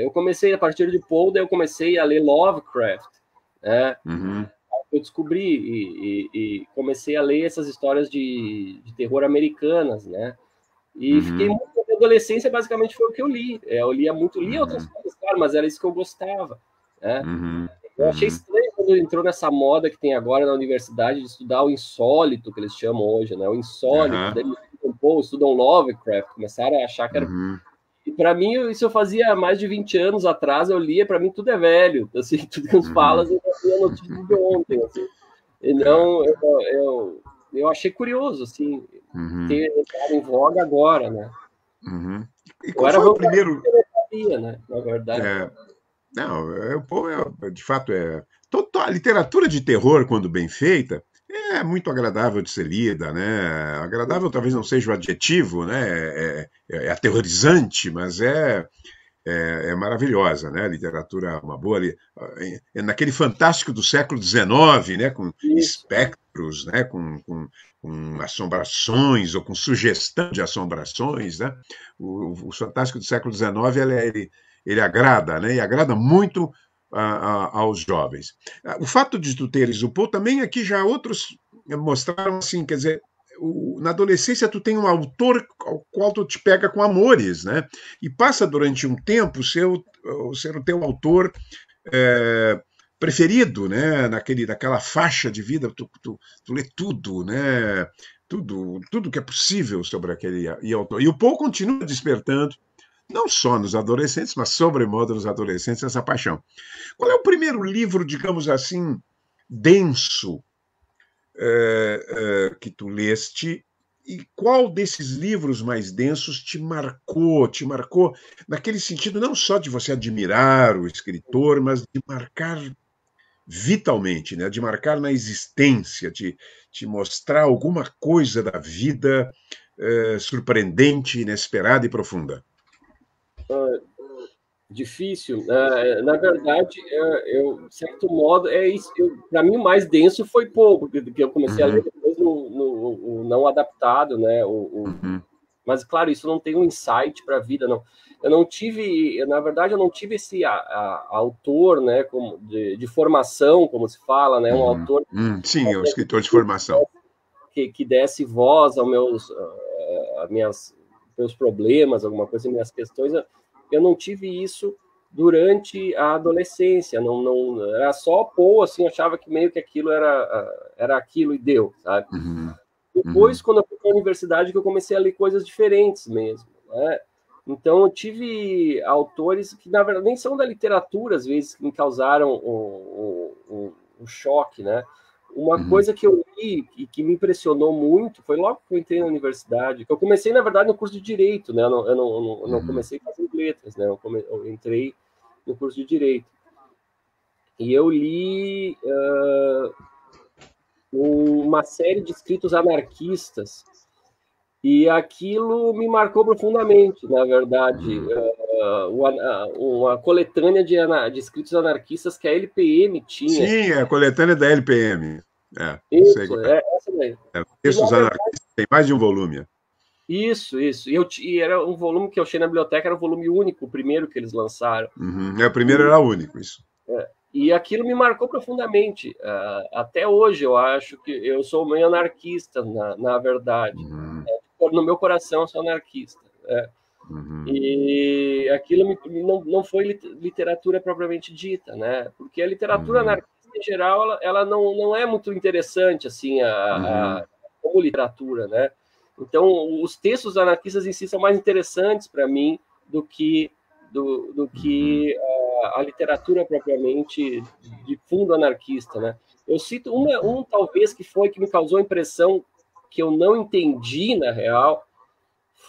eu comecei, a partir de Poe, daí eu comecei a ler Lovecraft, né? Eu descobri e comecei a ler essas histórias de terror americanas, né? E fiquei muito... Na adolescência, basicamente, foi o que eu li. Eu lia outras coisas, claro, mas era isso que eu gostava, né? Eu achei estranho quando entrou nessa moda que tem agora na universidade de estudar o insólito, que eles chamam hoje, né? O insólito. Daí estudam Lovecraft, começaram a achar que era... E para mim, isso eu fazia mais de 20 anos atrás, eu lia, para mim tudo é velho. Assim, tudo que nos falas, eu li a notícia de ontem, assim. E não, eu achei curioso, assim, ter entrado em voga agora, né? E qual foi o primeiro... Eu não sabia, né? Na verdade. Não, o Poe, de fato, a literatura de terror, quando bem feita, é muito agradável de ser lida, né? Agradável talvez não seja o adjetivo, né? É aterrorizante, mas é maravilhosa, né? A literatura, uma boa naquele fantástico do século XIX, né? Com espectros, né? Com assombrações ou com sugestão de assombrações, né? O fantástico do século XIX ele agrada, né? E agrada muito aos jovens. O fato de tu teres o Poe também aqui já outros mostraram assim, quer dizer, na adolescência tu tem um autor ao qual tu te pega com amores, né? E passa durante um tempo ser o teu autor preferido, né? Naquela faixa de vida, tu lê tudo, né? Tudo que é possível sobre aquele autor. E o Poe continua despertando, não só nos adolescentes, mas sobremodo nos adolescentes, essa paixão. Qual é o primeiro livro, digamos assim, denso que tu leste, e qual desses livros mais densos te marcou naquele sentido não só de você admirar o escritor, mas de marcar vitalmente, né? De marcar na existência, de mostrar alguma coisa da vida surpreendente, inesperada e profunda? Difícil. Na verdade, de certo modo, é isso. Para mim, o mais denso foi pouco, porque eu comecei a ler depois no não adaptado, né? Mas, claro, isso não tem um insight para a vida, não. Na verdade, eu não tive esse autor, né, de formação, como se fala, né? Um autor sim, é um escritor de formação. Que desse voz aos meus problemas, alguma coisa, minhas questões. Eu não tive isso durante a adolescência, não era só Poe, assim, eu achava que meio que aquilo era aquilo e deu, sabe? Depois, quando eu fui para a universidade, que eu comecei a ler coisas diferentes mesmo, né? Então, eu tive autores que, na verdade, nem são da literatura, às vezes, que me causaram um choque, né? Uma coisa que eu li e que me impressionou muito foi logo que eu entrei na universidade, que eu comecei, na verdade, no curso de Direito, né? Eu não comecei fazendo letras, né? Eu entrei no curso de Direito. E eu li uma série de escritos anarquistas e aquilo me marcou profundamente, na verdade. Uma coletânea de escritos anarquistas que a LPM tinha. Sim, é a coletânea da LPM. Isso, essa daí. Textos anarquistas, tem mais de um volume. Isso. E era um volume que eu achei na biblioteca, era um volume único, o primeiro que eles lançaram. O primeiro era único, isso. E aquilo me marcou profundamente. Até hoje, eu acho que eu sou meio anarquista, na verdade. No meu coração, eu sou anarquista. Uhum. E aquilo não foi literatura propriamente dita, né? Porque a literatura Uhum. anarquista, em geral, ela não é muito interessante, assim, Uhum. como literatura, né? Então, os textos anarquistas em si são mais interessantes para mim do que, do Uhum. que a literatura propriamente de fundo anarquista, né? Eu cito talvez, que me causou impressão que eu não entendi, na real,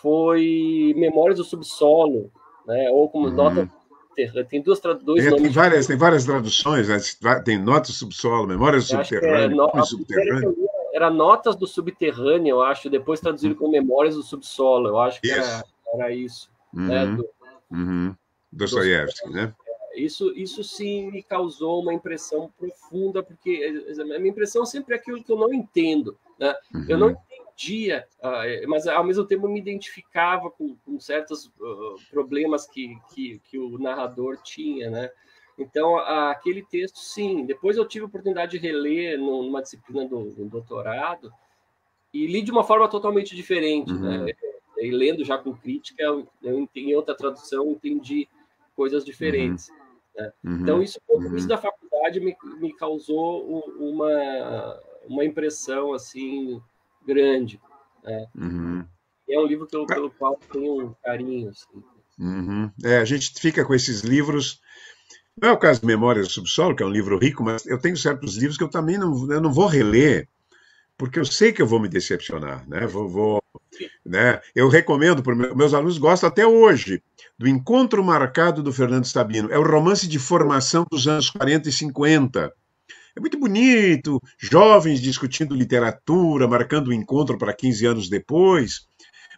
foi Memórias do Subsolo, né? Ou como Nota Uhum. Subterrânea. Tem dois Tem nomes várias, diferentes. tem várias traduções, né? Tem Notas do Subsolo, Memórias do Eu acho que é Subterrâneo, a Nomes primeira que eu Subterrâneos. li era Notas do Subterrâneo, eu acho, depois traduzido como Memórias do Subsolo. Eu acho que Isso. era isso, né? Uhum. Uhum. Do Dostoiévski. Dostoiévski, né? Isso sim me causou uma impressão profunda, porque a minha impressão sempre é aquilo que eu não entendo, né? Eu não Uhum. entendia, mas ao mesmo tempo eu me identificava com certos problemas que o narrador tinha, né? Então, aquele texto, sim. Depois eu tive a oportunidade de reler numa disciplina do doutorado e li de uma forma totalmente diferente, né? Uhum. E lendo já com crítica, em outra tradução, entendi coisas Uhum. diferentes, né? Então, Uhum. isso, o início Uhum. da faculdade me causou uma impressão, assim, grande, né? Uhum. É um livro pelo qual tenho um carinho, assim. Uhum. A gente fica com esses livros. Não é o caso de Memórias do Subsolo, que é um livro rico, mas eu tenho certos livros que eu não vou reler, porque eu sei que eu vou me decepcionar, né? Né? Eu recomendo para meus alunos, gostam até hoje do Encontro Marcado do Fernando Sabino. É o romance de formação dos anos 40 e 50. É muito bonito, jovens discutindo literatura, marcando o encontro para 15 anos depois.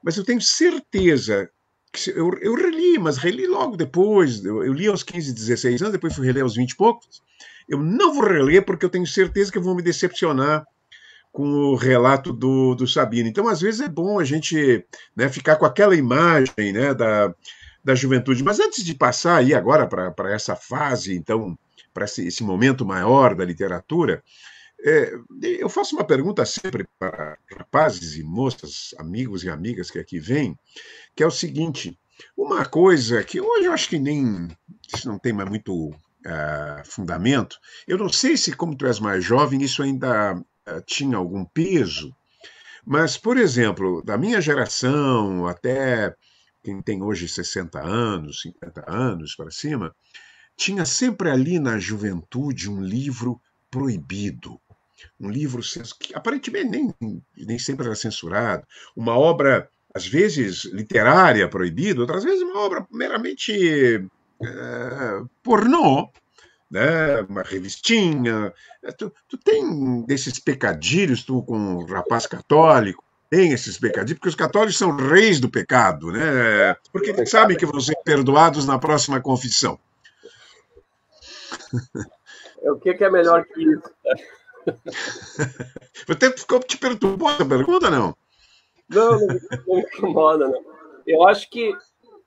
Mas eu tenho certeza que eu reli, mas reli logo depois. Eu li aos 15, 16 anos, depois fui reler aos 20 e poucos. Eu não vou reler porque eu tenho certeza que eu vou me decepcionar com o relato do Sabino. Então, às vezes, é bom a gente, né, ficar com aquela imagem, né, da juventude. Mas antes de passar aí agora para essa fase, então, para esse momento maior da literatura, é, eu faço uma pergunta sempre para rapazes e moças, amigos e amigas que aqui vêm, que é o seguinte: uma coisa que hoje eu acho que nem isso não tem mais muito fundamento. Eu não sei se, como tu és mais jovem, isso ainda tinha algum peso, mas, por exemplo, da minha geração até quem tem hoje 60 anos, 50 anos para cima, tinha sempre ali na juventude um livro proibido. Um livro que aparentemente nem sempre era censurado. Uma obra, às vezes, literária proibida, outras vezes uma obra meramente pornô, né? Uma revistinha. Tu tem desses pecadilhos, tu com um rapaz católico, tem esses pecadilhos, porque os católicos são reis do pecado, né? Porque eles sabem que vão ser perdoados na próxima confissão. O que é melhor que isso? Até ficou te perturbou essa pergunta, não? Não me incomoda, não. Eu acho que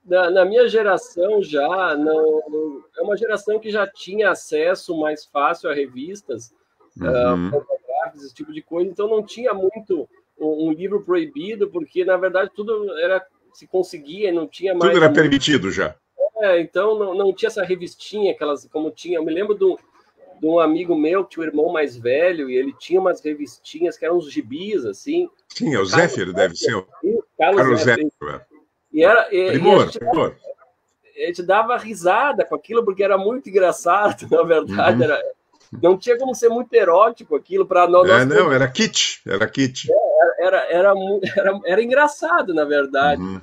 na minha geração já não é uma geração que já tinha acesso mais fácil a revistas, Uhum. fotográficas, esse tipo de coisa, então não tinha muito um livro proibido, porque na verdade tudo era se conseguia, não tinha Tudo mais era permitido já. então não tinha essa revistinha, aquelas como tinha. Eu me lembro de um amigo meu que tinha um irmão mais velho e ele tinha umas revistinhas que eram uns gibis assim, Sim, é o Carlos Zéfiro, deve ser o Carlos Carlos Zé. Zéfiro. E Primor, primor. a gente dava risada com aquilo porque era muito engraçado, na verdade. Uhum. Não tinha como ser muito erótico aquilo para nós. Não, era kit, era kit. Era engraçado, na verdade. Uhum.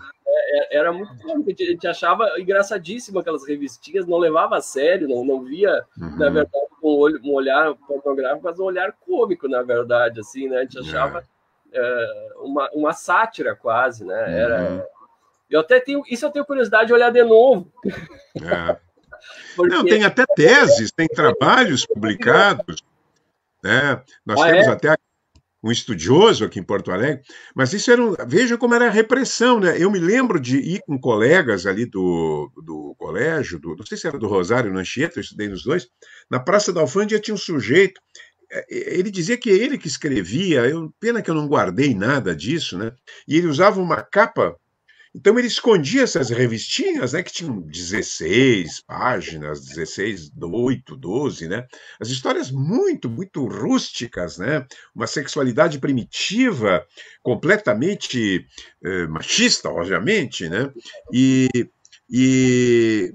Era muito cômico. A gente achava engraçadíssimo aquelas revistinhas, não levava a sério, não via, na Uhum. verdade, um olhar pornográfico, mas um olhar cômico, na verdade, assim, né? A gente achava uma sátira quase, né? Uhum. Eu tenho curiosidade de olhar de novo, É. Não, porque tem até teses, tem trabalhos publicados, né? Nós temos é, até um estudioso aqui em Porto Alegre, mas isso veja como era a repressão, né? Eu me lembro de ir com colegas ali do colégio, não sei se era do Rosário ou no Anchieta, eu estudei nos dois, na Praça da Alfândega tinha um sujeito, ele dizia que é ele que escrevia, pena que eu não guardei nada disso, né? E ele usava uma capa Então ele escondia essas revistinhas, né, que tinham 16 páginas, 16, 8, 12, né? As histórias muito, muito rústicas, né? Uma sexualidade primitiva, completamente machista, obviamente, né? E,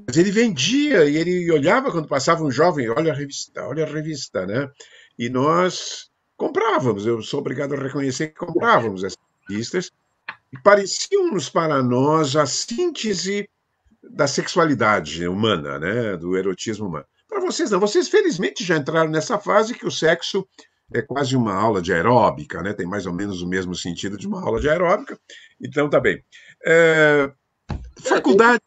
mas ele vendia e ele olhava quando passava um jovem, olha a revista, né? E nós comprávamos, eu sou obrigado a reconhecer que comprávamos essas revistas, e pareciam-nos para nós a síntese da sexualidade humana, né? Do erotismo humano. Para vocês não, vocês felizmente já entraram nessa fase que o sexo é quase uma aula de aeróbica, né? Tem mais ou menos o mesmo sentido de uma aula de aeróbica, então tá bem. Faculdade.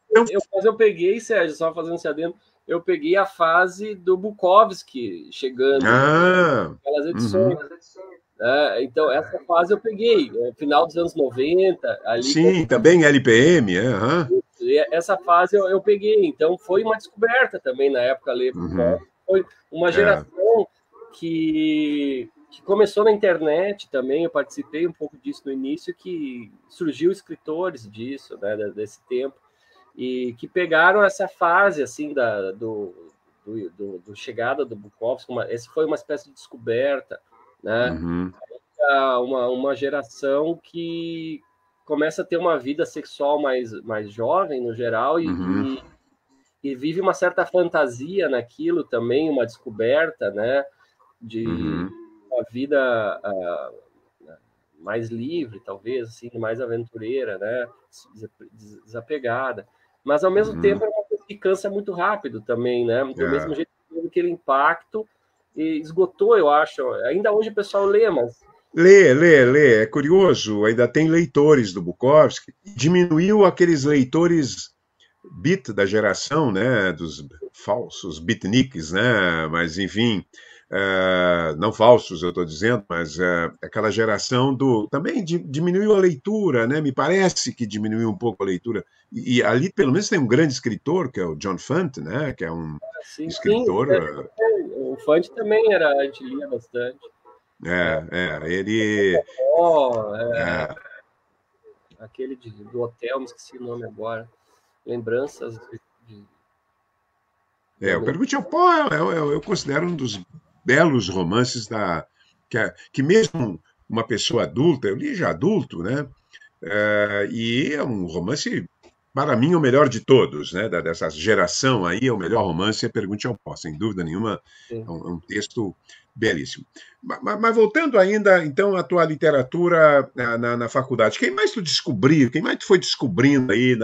Mas eu peguei, Sérgio, só fazendo esse adendo, eu peguei a fase do Bukowski chegando, aquelas edições. Então, essa fase eu peguei, final dos anos 90. Ali, sim, também LPM. Essa fase eu peguei, então foi uma descoberta também na época ler Bukowski. Foi uma geração que começou na internet também, eu participei um pouco disso no início, que surgiu escritores disso, né, desse tempo, e que pegaram essa fase assim do chegada do Bukowski. Essa foi uma espécie de descoberta, né? Uma geração que começa a ter uma vida sexual mais jovem no geral e vive uma certa fantasia naquilo também, uma descoberta, né, de uma vida mais livre, talvez, assim, mais aventureira, né, desapegada, mas ao mesmo tempo é uma coisa que cansa muito rápido também, né, do mesmo jeito que teve aquele impacto e esgotou, eu acho. Ainda hoje o pessoal lê, mas lê. É curioso, ainda tem leitores do Bukowski. Diminuiu aqueles leitores beat da geração, né, dos falsos beatniks, né, mas enfim, não falsos, eu estou dizendo, mas aquela geração também diminuiu a leitura, né, me parece que diminuiu um pouco a leitura, e ali pelo menos tem um grande escritor, que é o John Fante, né, que é um escritor... O Fante também a gente lia bastante. Ele... Aquele do hotel, me esqueci o nome agora. Lembranças o Pergunte ao Pó eu considero um dos belos romances que mesmo uma pessoa adulta, eu li já adulto, né? E é um romance, para mim, o melhor de todos, né? Dessa geração aí, o melhor romance é Pergunte ao Pó, sem dúvida nenhuma, é um texto belíssimo. Mas voltando ainda, então, à tua literatura na faculdade, quem mais tu descobriu, quem mais tu foi descobrindo aí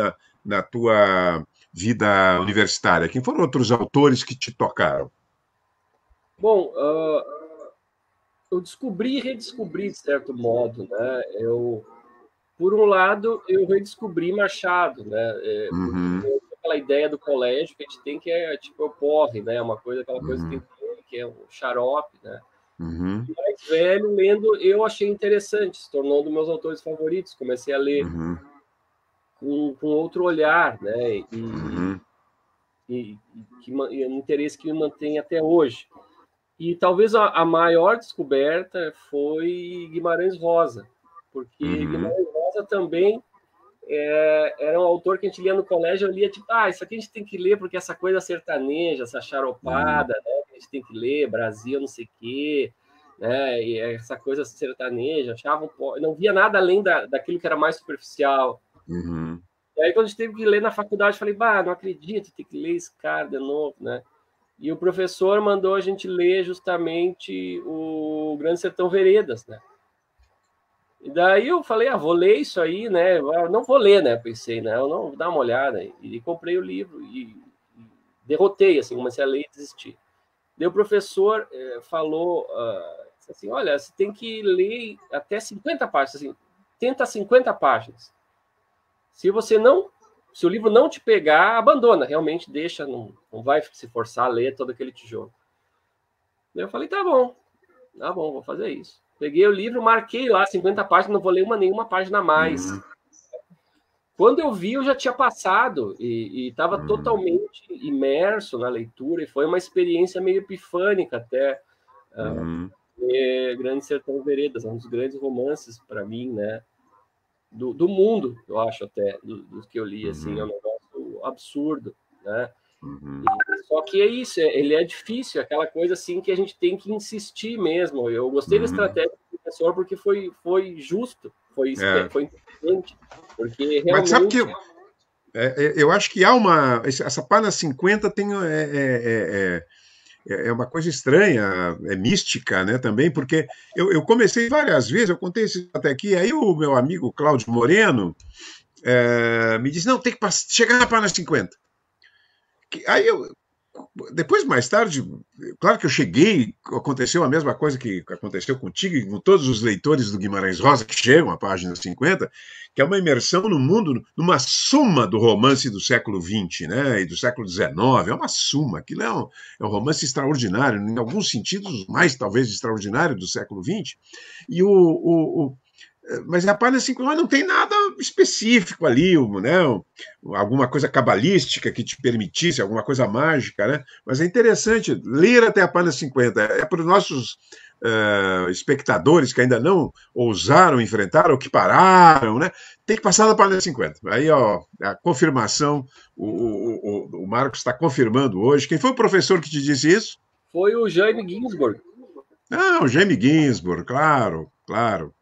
na tua vida universitária? Quem foram outros autores que te tocaram? Bom, eu descobri e redescobri, de certo modo, né? Por um lado, eu redescobri Machado, né? Aquela ideia do colégio que a gente tem, que é tipo o porre, né? Aquela coisa que tem que é um xarope, né? Mais velho, lendo, eu achei interessante, se tornou um dos meus autores favoritos. Comecei a ler com outro olhar, né? E um interesse que me mantém até hoje. E talvez a maior descoberta foi Guimarães Rosa, porque Guimarães Rosa também era um autor que a gente lia no colégio, eu lia tipo, isso aqui a gente tem que ler porque essa coisa sertaneja, essa charopada, né, que a gente tem que ler, Brasil, não sei o quê, né, e essa coisa sertaneja, não via nada além daquilo que era mais superficial. E aí, quando a gente teve que ler na faculdade, eu falei, não acredito, tem que ler esse cara de novo, né? E o professor mandou a gente ler justamente o Grande Sertão Veredas, né? E daí eu falei, vou ler isso aí, né? Eu não vou ler, né? Pensei, né? Eu não vou dar uma olhada. E comprei o livro e derrotei, assim, comecei a ler e desisti. Daí o professor falou assim, olha, você tem que ler até 50 páginas, assim, tenta 50 páginas. Se o livro não te pegar, abandona, realmente deixa, não vai se forçar a ler todo aquele tijolo. Daí eu falei, tá bom, vou fazer isso. Peguei o livro, marquei lá 50 páginas, não vou ler nenhuma página a mais. Quando eu vi, eu já tinha passado e estava totalmente imerso na leitura, e foi uma experiência meio epifânica até. Grande Sertão Veredas, um dos grandes romances para mim, né? do mundo, eu acho até, do que eu li, assim, é um negócio absurdo, né? Só que é isso, ele é difícil, aquela coisa assim que a gente tem que insistir mesmo. Eu gostei da estratégia do professor porque foi justo, foi inteligente, porque Mas sabe que realmente... eu acho que há essa página 50 tem é uma coisa estranha, é mística, né, também, porque eu comecei várias vezes, eu contei isso até aqui, aí o meu amigo Cláudio Moreno me disse, não, tem que chegar na página 50. Aí depois, mais tarde, claro que eu cheguei, aconteceu a mesma coisa que aconteceu contigo e com todos os leitores do Guimarães Rosa que chegam à página 50, que é uma imersão no mundo, numa suma do romance do século XX, né, e do século XIX, é uma suma, aquilo é um romance extraordinário, em alguns sentidos, mais talvez extraordinário do século XX, e mas a página 50 não tem nada específico ali, né? Alguma coisa cabalística que te permitisse, alguma coisa mágica, né? Mas é interessante ler até a página 50. É para os nossos espectadores que ainda não ousaram enfrentar ou que pararam, né? Tem que passar da página 50. Aí, ó, a confirmação, o Marcos está confirmando hoje. Quem foi o professor que te disse isso? Foi o Jaime Ginsburg. Ah, o Jaime Ginsburg, claro, claro.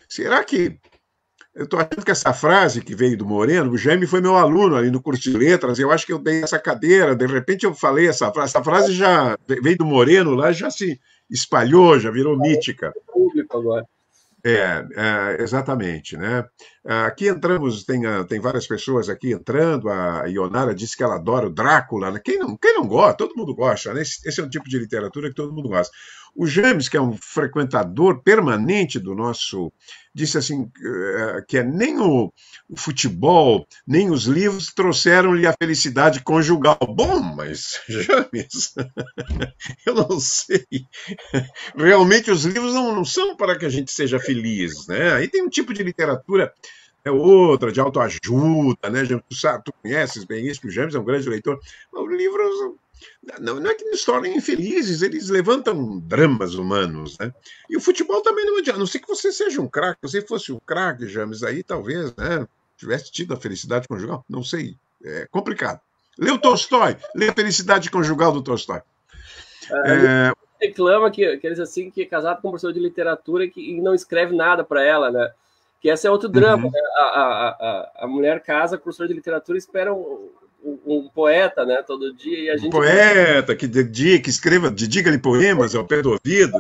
Será que eu estou achando que essa frase que veio do Moreno, o Jaime foi meu aluno ali no curso de letras, eu acho que eu dei essa cadeira, de repente eu falei essa frase já veio do Moreno lá, já se espalhou, já virou mítica. Público agora. Exatamente, né? Aqui entramos, tem várias pessoas aqui entrando, a Ionara disse que ela adora o Drácula, né? Quem não gosta? Todo mundo gosta, né? Esse é um tipo de literatura que todo mundo gosta. O James, que é um frequentador permanente do nosso, disse assim, que nem o futebol, nem os livros trouxeram-lhe a felicidade conjugal. Bom, mas, James, eu não sei. Realmente os livros não são para que a gente seja feliz, né? Aí tem um tipo de literatura, outra, de autoajuda, né? Tu conheces bem isso, que o James é um grande leitor. Os livros não é que nos tornem infelizes, eles levantam dramas humanos, né? E o futebol também não adianta, a não ser que você seja um craque, se você fosse um craque, James, aí talvez, né, tivesse tido a felicidade conjugal, não sei, é complicado. Lê o Tolstói, lê a felicidade conjugal do Tolstói. Reclama que eles assim que é casado com um professor de literatura e não escreve nada para ela, né? Que esse é outro drama, né? A mulher casa com o professor de literatura e espera um poeta, né? Todo dia e a gente... Um poeta que escreva, diga-lhe poemas ao pé do ouvido,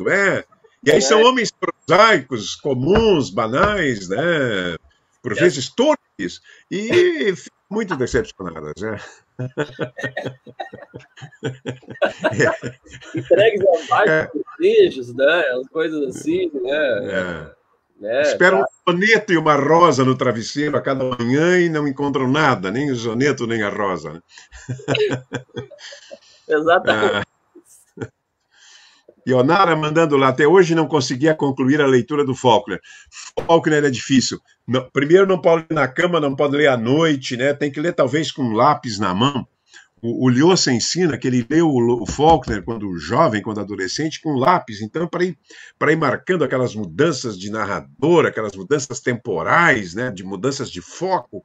E aí são homens prosaicos, comuns, banais, né? Por vezes torpes, e muito decepcionadas, né? Entregues a vários desejos, né? As coisas assim, né? Esperam um soneto e uma rosa no travesseiro a cada manhã e não encontram nada, nem o soneto, nem a rosa. Né? Exatamente. Ionara mandando lá, até hoje não conseguia concluir a leitura do Faulkner. Faulkner é difícil. Primeiro não pode ler na cama, não pode ler à noite, né? Tem que ler talvez com um lápis na mão. O Lhosa ensina que ele leu o Faulkner quando jovem, quando adolescente, com lápis. Então, para ir marcando aquelas mudanças de narrador, aquelas mudanças temporais, né, de mudanças de foco,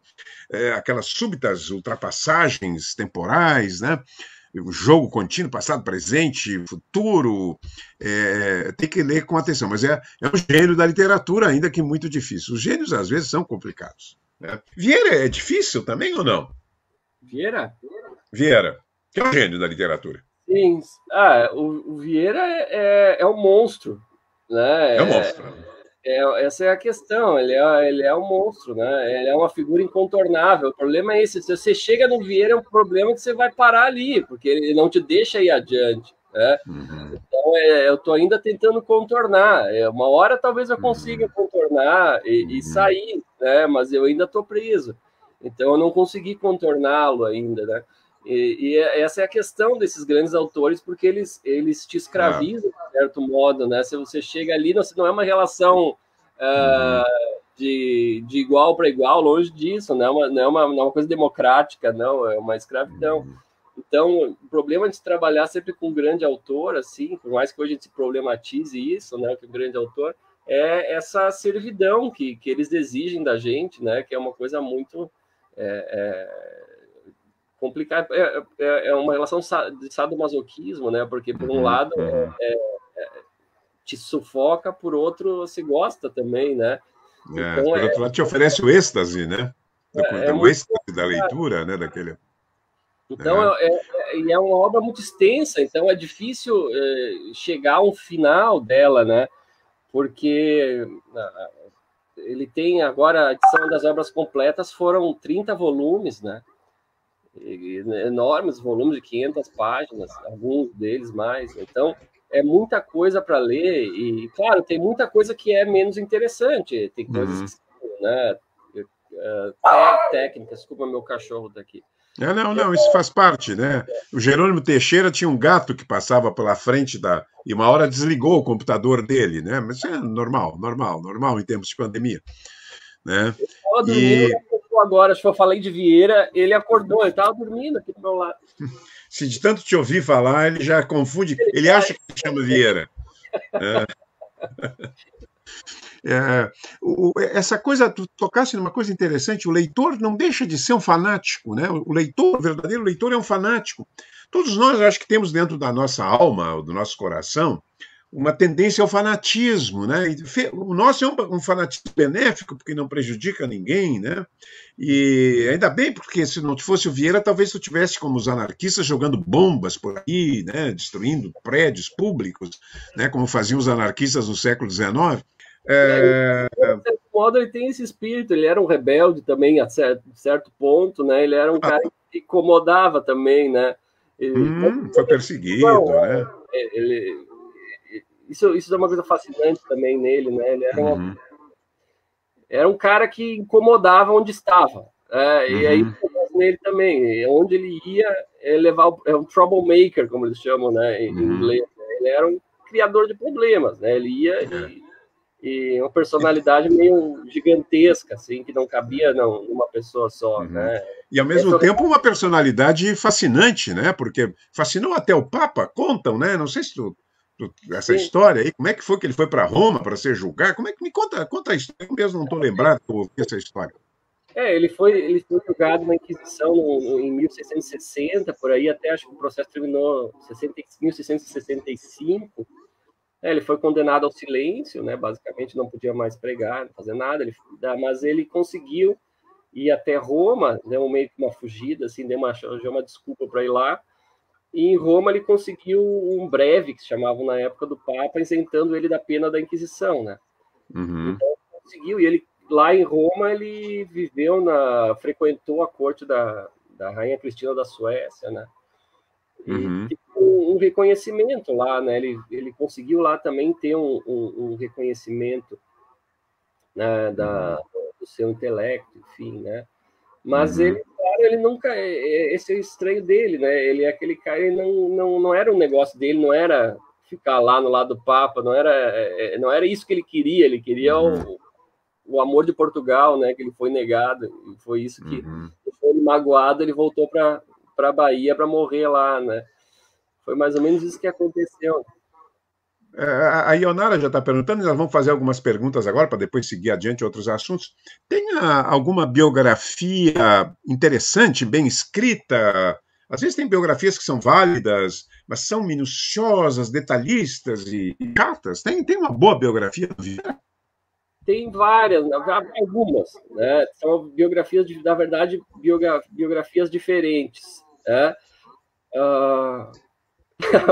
aquelas súbitas ultrapassagens temporais, né, o jogo contínuo, passado, presente, futuro, tem que ler com atenção. Mas é um gênio da literatura, ainda que muito difícil. Os gênios, às vezes, são complicados. Né? Vieira é difícil também ou não? Vieira, que é um gênio da literatura. Sim. O Vieira é um monstro, né? É um monstro. Essa é a questão, ele é um monstro, né? Ele é uma figura incontornável. O problema é esse, se você chega no Vieira, é um problema que você vai parar ali, porque ele não te deixa ir adiante, né? Então, eu estou ainda tentando contornar. Uma hora talvez eu consiga contornar e sair, né? Mas eu ainda estou preso. Então, eu não consegui contorná-lo ainda, né? E essa é a questão desses grandes autores, porque eles te escravizam, de certo modo, né? Se você chega ali, não é uma relação de igual para igual, longe disso, não é uma coisa democrática, não, é uma escravidão. Então, o problema de se trabalhar sempre com um grande autor, assim, por mais que hoje a gente se problematize isso, né, que um grande autor, é essa servidão que eles exigem da gente, né? Que é uma coisa muito complicada. É uma relação de sadomasoquismo, né? Porque, por um lado, te sufoca, por outro, você gosta também, né? Então, por outro lado, te oferece o êxtase, né? O êxtase da leitura, né? Daquele... Então, é uma obra muito extensa, então é difícil chegar ao final dela, né? Porque ele tem agora, a edição das obras completas foram 30 volumes, né? Enormes volumes de 500 páginas, alguns deles mais. Então, é muita coisa para ler e, claro, tem muita coisa que é menos interessante. Tem coisas que são, né? Técnicas, desculpa, meu cachorro daqui. Não, isso faz parte, né? O Jerônimo Teixeira tinha um gato que passava pela frente e uma hora desligou o computador dele, né? Mas é normal em tempos de pandemia, né? Ele estava dormindo, agora, se eu falei de Vieira, ele acordou, ele estava dormindo aqui do meu lado. Se de tanto te ouvir falar, ele já confunde, ele acha que chama Vieira. Essa coisa, tu tocasse numa coisa interessante, o leitor não deixa de ser um fanático, né? O verdadeiro leitor é um fanático. Todos nós, acho que temos dentro da nossa alma, do nosso coração, uma tendência ao fanatismo, né? O nosso é um fanatismo benéfico, porque não prejudica ninguém, né? E ainda bem, porque se não fosse o Vieira, talvez tu tivesse como os anarquistas jogando bombas por aí, né? Destruindo prédios públicos, né? Como faziam os anarquistas no século XIX. De certo modo, ele tem esse espírito, ele era um rebelde também, a certo ponto, né? Ele era um cara que incomodava também, né? Foi perseguido, né? Isso é uma coisa fascinante também nele, né? Ele era um cara que incomodava onde estava. E aí, nele também, onde ele ia, é um troublemaker, como eles chamam, né? Em inglês. Ele era um criador de problemas, né? Ele ia e uma personalidade meio gigantesca, assim, que não cabia numa pessoa só, né? E, ao mesmo tempo, uma personalidade fascinante, né? Porque fascinou até o Papa, contam, né? Não sei se essa história aí, como é que foi que ele foi para Roma para ser julgado? Como é que me conta a história? Eu mesmo não estou lembrado que eu ouvi essa história. Ele foi julgado na Inquisição em 1660, por aí, até acho que o processo terminou em 1665. Ele foi condenado ao silêncio, né? Basicamente não podia mais pregar, não fazer nada, mas ele conseguiu ir até Roma, deu meio que uma fugida, assim, deu uma desculpa para ir lá, e em Roma ele conseguiu um breve, que se chamava na época do Papa, isentando ele da pena da Inquisição, né? Então conseguiu, e ele lá em Roma ele frequentou a corte da Rainha Cristina da Suécia, né? E um reconhecimento lá, né? Ele conseguiu lá também ter um reconhecimento, né, do seu intelecto, enfim, né? Mas ele nunca, esse é o estranho dele, né? Ele é aquele cara, ele não era um negócio dele, não era ficar lá no lado do Papa, não era isso que ele queria o amor de Portugal, né? Que ele foi negado, e foi isso que foi magoado, ele voltou para a Bahia para morrer lá, né? Foi mais ou menos isso que aconteceu. A Ionara já está perguntando, nós vamos fazer algumas perguntas agora para depois seguir adiante outros assuntos. Tem alguma biografia interessante, bem escrita? Às vezes tem biografias que são válidas, mas são minuciosas, detalhistas e chatas. Tem uma boa biografia do Vieira? Tem várias, algumas, né? São biografias, na verdade, biografias diferentes, né?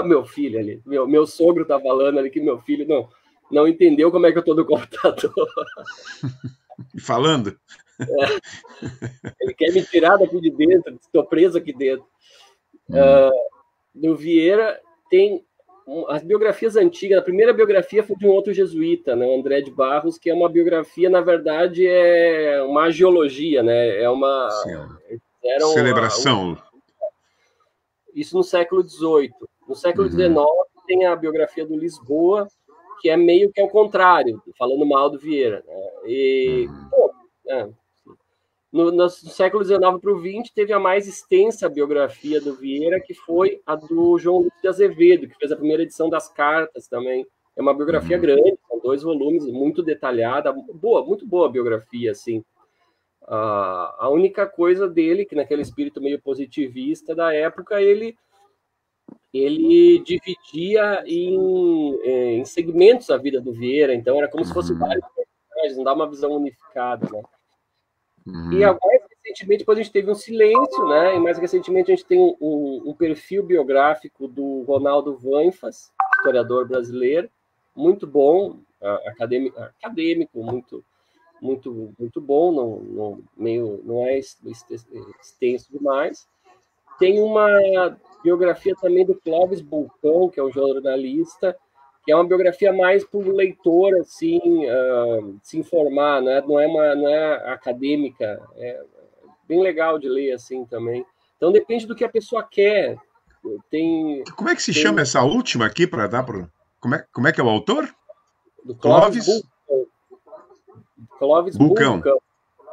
Meu filho ali, meu sogro tá falando ali que meu filho não entendeu como é que eu tô no computador. E falando? Ele quer me tirar daqui de dentro, estou preso aqui dentro. No Vieira tem as biografias antigas. A primeira biografia foi de um outro jesuíta, né, o André de Barros, que é uma biografia, na verdade, é uma agiologia, né? É uma celebração. Isso no século XVIII. No século XIX tem a biografia do Lisboa, que é meio que ao contrário, falando mal do Vieira, né? No século XIX para o XX teve a mais extensa biografia do Vieira, que foi a do João Luiz de Azevedo, que fez a primeira edição das cartas também. É uma biografia grande, são 2 volumes, muito detalhada, muito boa biografia, assim. A única coisa dele, que naquele espírito meio positivista da época, ele dividia em segmentos a vida do Vieira, então era como se fosse vários personagens, não dá uma visão unificada, né? E agora, recentemente, depois a gente teve um silêncio, né? E mais recentemente a gente tem um perfil biográfico do Ronaldo Vanfas, historiador brasileiro, muito bom, acadêmico, muito bom, não é extenso demais. Tem uma biografia também do Clóvis Bulcão, que é um jornalista, que é uma biografia mais para o leitor assim, se informar, né? Não é acadêmica, é bem legal de ler assim também. Então depende do que a pessoa quer. Como é que se chama essa última aqui para dar para... Como é que é o autor? Do Clóvis Bulcão.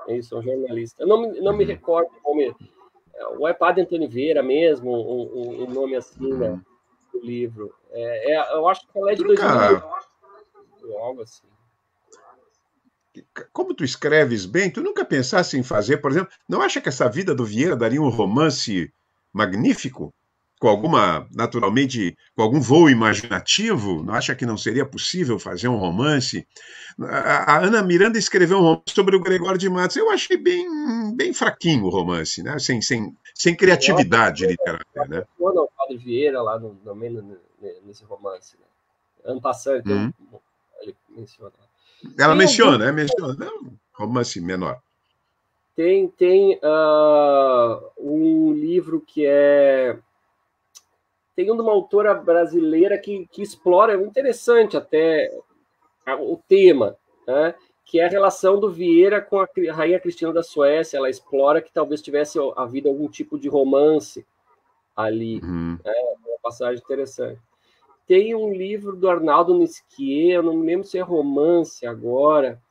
É isso, é um jornalista. Eu não me recordo o nome. O Padre Antônio Vieira mesmo, um nome assim, né, do livro. Eu acho que ela é de 2008, algo assim. Como tu escreves bem, tu nunca pensasse em fazer, por exemplo, não acha que essa vida do Vieira daria um romance magnífico? Naturalmente, com algum voo imaginativo? Não acha que não seria possível fazer um romance? A Ana Miranda escreveu um romance sobre o Gregório de Matos. Eu achei bem fraquinho o romance, né? Sem criatividade literária, né? O Padre Vieira lá nesse romance, né? Ano passado, ele menciona. Ela menciona, é um romance menor. Tem um livro que tem uma autora brasileira que explora, é interessante até o tema, né? Que é a relação do Vieira com a Rainha Cristina da Suécia. Ela explora que talvez tivesse havido algum tipo de romance ali. Né? Uma passagem interessante. Tem um livro do Arnaldo Nisquier, eu não me lembro se é romance agora,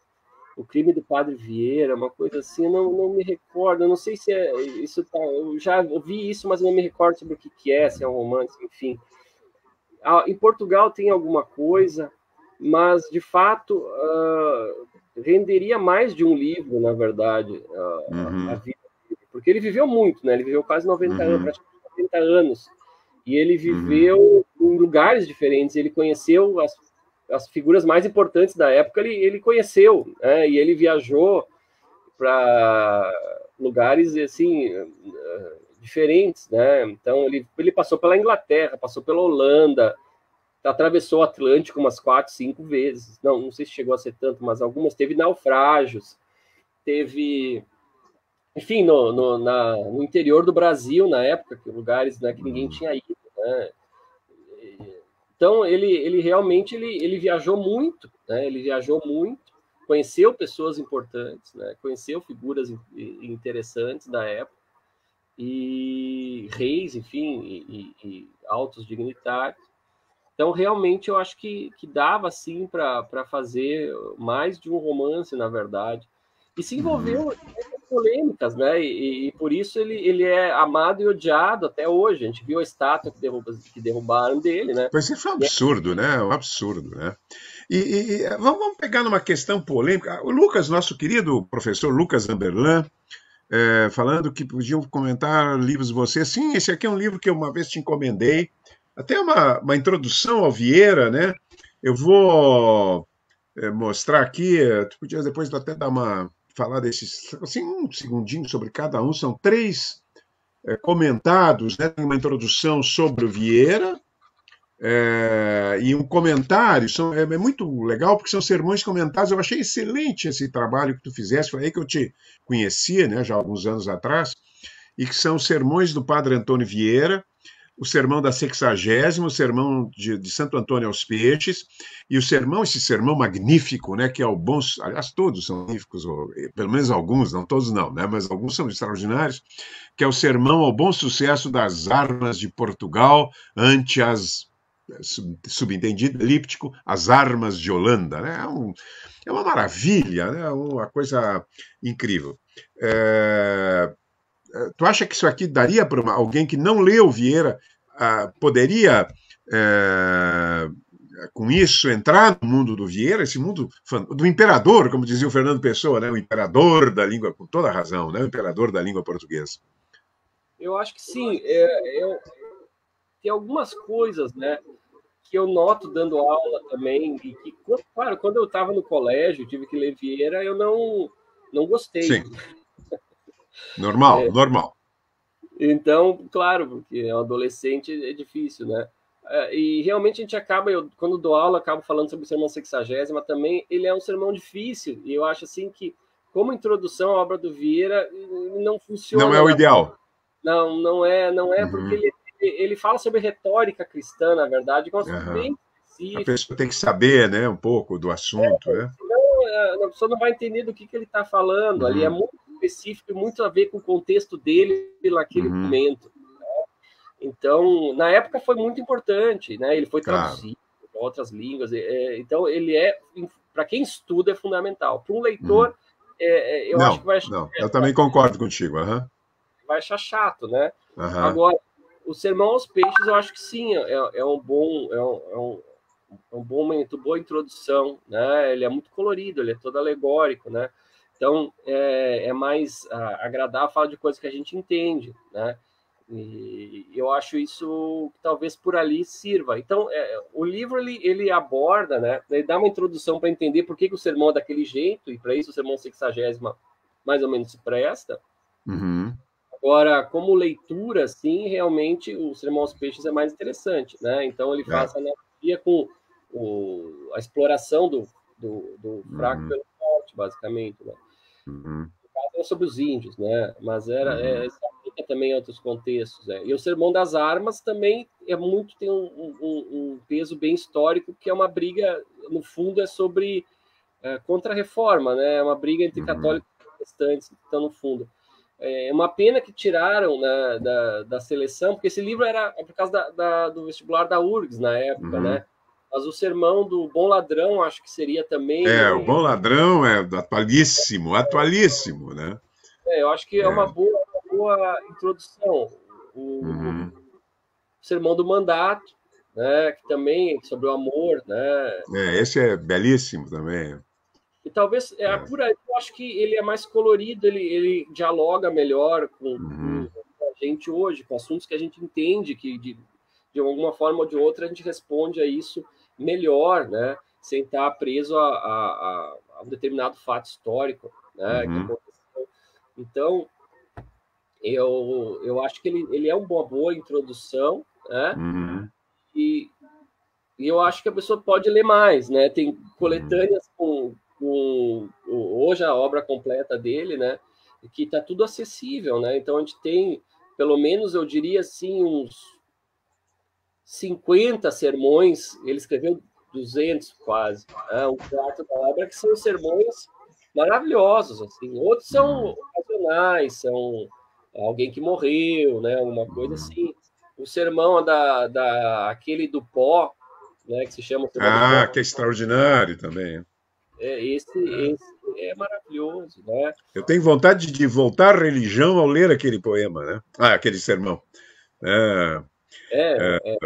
O Crime do Padre Vieira, uma coisa assim, não me recordo, eu não sei se é isso, eu já ouvi isso, mas não me recordo sobre o que é, se é um romance, enfim. Em Portugal tem alguma coisa, mas de fato renderia mais de um livro, na verdade, a vida dele, porque ele viveu muito, né? Ele viveu quase 90 anos, praticamente 90 anos, e ele viveu em lugares diferentes, ele conheceu as figuras mais importantes da época, ele conheceu, né? E ele viajou para lugares assim diferentes, né? Então ele passou pela Inglaterra, passou pela Holanda, atravessou o Atlântico umas 4, 5 vezes. Não sei se chegou a ser tanto, mas algumas. Teve naufrágios, teve, enfim, no interior do Brasil na época, lugares, né, que ninguém tinha ido, né? Então ele realmente ele viajou muito, né? Ele viajou muito, conheceu pessoas importantes, né? Conheceu figuras interessantes da época e reis, enfim, e altos dignitários. Então realmente eu acho que dava assim para fazer mais de um romance, na verdade, e se envolveu em polêmicas, né? E por isso ele é amado e odiado até hoje. A gente viu a estátua que derrubaram dele, né? Pois isso é um absurdo, né? Um absurdo, né? E vamos pegar numa questão polêmica. O Lucas, nosso querido professor Lucas Amberlan, falando que podiam comentar livros de você. Sim, esse aqui é um livro que eu uma vez te encomendei. Até uma introdução ao Vieira, né? Eu vou mostrar aqui. Tu podias depois até falar desses, assim, um segundinho sobre cada um. São 3 comentados, né? Tem uma introdução sobre o Vieira, e um comentário. É muito legal porque são sermões comentados. Eu achei excelente esse trabalho que tu fizeste. Foi aí que eu te conhecia, né? Já há alguns anos atrás. E que são sermões do Padre Antônio Vieira, o sermão da 60ª, o sermão de Santo Antônio aos Peixes, e esse sermão magnífico, né, que é o bom, aliás, todos são magníficos, ou pelo menos alguns, não todos não, né, mas alguns são extraordinários, que é o sermão ao bom sucesso das armas de Portugal ante as, subentendido, elíptico, as armas de Holanda, né, é uma maravilha, né, uma coisa incrível. Tu acha que isso aqui daria para alguém que não leu Vieira, poderia com isso, entrar no mundo do Vieira, esse mundo do imperador, como dizia o Fernando Pessoa, né? O imperador da língua, com toda a razão, né? O imperador da língua portuguesa. Eu acho que sim. Tem algumas coisas, né, que eu noto dando aula também, e que, claro, quando eu estava no colégio, tive que ler Vieira, eu não gostei. Sim, normal, normal. Então, claro, porque é um adolescente, é difícil, né? E realmente a gente acaba, quando dou aula, acabo falando sobre o sermão sexagésima também, ele é um sermão difícil, e eu acho assim que, como introdução à obra do Vieira, não Não é funciona. o ideal. Não é porque Uhum. ele fala sobre retórica cristã, na verdade, que é um assunto Aham. bem A específico. pessoa tem que saber, né, um pouco do assunto, né? Senão, a pessoa não vai entender do que ele está falando. Ali é Uhum. muito específico e muito a ver com o contexto dele naquele Uhum. momento. Então, na época foi muito importante, né? Ele foi Claro. traduzido para outras línguas. Então, ele para quem estuda, é fundamental. Para um Uhum. leitor, eu acho que Não, não, eu também vai concordo contigo. Aham. vai achar chato, né? Aham. Agora, o Sermão aos Peixes, eu acho que sim, é um bom, é um bom momento, boa introdução, né? Ele é muito colorido, ele é todo alegórico, né? Então, é mais agradável falar de coisas que a gente entende, né? E eu acho isso que talvez por ali sirva. Então, o livro ele aborda, né? Ele dá uma introdução para entender por que o sermão é daquele jeito, e para isso o sermão sexagésima mais ou menos se presta. Uhum. Agora, como leitura, sim, realmente o Sermão aos Peixes é mais interessante, né? Então ele É. faz analogia com a exploração do fraco Uhum. pelo forte, basicamente, né? Uhum. É sobre os índios, né? Mas Uhum. se aplica também em outros contextos, né? E o Sermão das Armas também tem um peso bem histórico, que é uma briga, no fundo, é sobre contra-reforma, né? É uma briga entre Uhum. católicos e protestantes que estão no fundo. É uma pena que tiraram, né, da seleção, porque esse livro era por causa do vestibular da URGS na época, Uhum. né? Mas o sermão do Bom Ladrão acho que seria O também. Bom Ladrão é atualíssimo, atualíssimo, né? Eu acho que é É. uma boa introdução. O Uhum. sermão do Mandato, né? Que também é sobre o amor, né? Esse é belíssimo também. E talvez É. por aí eu acho que ele é mais colorido, ele dialoga melhor com Uhum. a gente hoje, com assuntos que a gente entende, que de alguma forma ou de outra a gente responde a isso melhor, né? Sem estar preso a um determinado fato histórico, né? Que Uhum. aconteceu. Então, eu acho que ele é uma boa introdução, né? Uhum. E, e eu acho que a pessoa pode ler mais, né? Tem Uhum. coletâneas com hoje a obra completa dele, né? Que está tudo acessível, né? Então a gente tem, pelo menos eu diria assim, uns 50 sermões, ele escreveu 200 quase, né? Um quarto da obra, que são sermões maravilhosos, assim. Outros são Uhum. ocasionais, são alguém que morreu, né? Uma coisa Uhum. assim. O sermão aquele do pó, né? Que se chama o sermão do pó, Ah, que é extraordinário também. esse é maravilhoso, né? Eu tenho vontade de voltar à religião ao ler aquele poema, né? Ah, aquele sermão. É, É, é,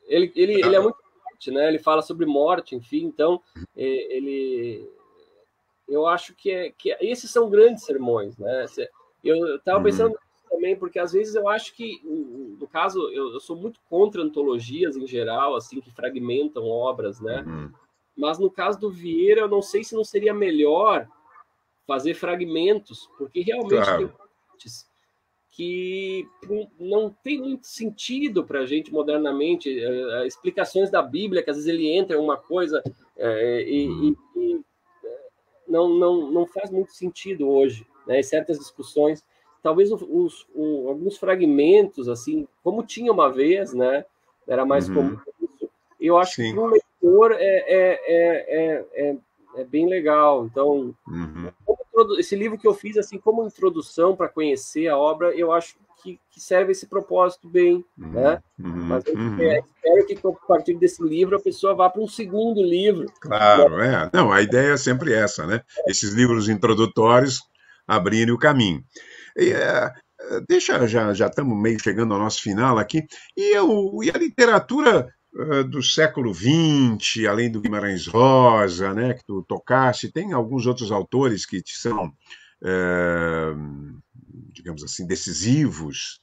ele é muito forte, né? Ele fala sobre morte, enfim. Então, ele, eu acho que esses são grandes sermões, né? Eu estava pensando uhum. nisso também, porque às vezes eu acho que, no caso, eu sou muito contra antologias em geral, assim, que fragmentam obras, né? Uhum. Mas no caso do Vieira, eu não sei se não seria melhor fazer fragmentos, porque realmente tem Claro. partes que não tem muito sentido para a gente modernamente. Explicações da Bíblia, que às vezes ele entra em uma coisa Uhum. e não faz muito sentido hoje, né? E certas discussões, talvez alguns fragmentos, assim, como tinha uma vez, né? Era mais comum Uhum. isso. Eu acho que para Sim. um leitor é bem legal. Então, Uhum. esse livro que eu fiz assim como introdução para conhecer a obra, eu acho que serve esse propósito bem, né? Uhum. Uhum. Mas eu Uhum. espero que a partir desse livro a pessoa vá para um segundo livro, né? Claro, é. Não, a ideia é sempre essa, né? Esses livros introdutórios abrirem o caminho. E, deixa, já estamos meio chegando ao nosso final aqui. E a literatura. do século XX, além do Guimarães Rosa, né, que tu tocaste, tem alguns outros autores que são, digamos assim, decisivos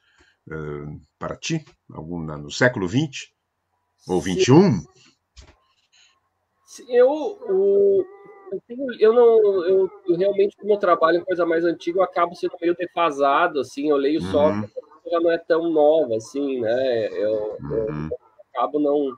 para ti, no século XX ou Se, XXI? se eu não, eu realmente, como eu trabalho em coisa mais antiga, eu acabo sendo meio defasado, assim, eu leio só Uhum, porque a coisa já não é tão nova, assim, né? Eu uhum, acabo não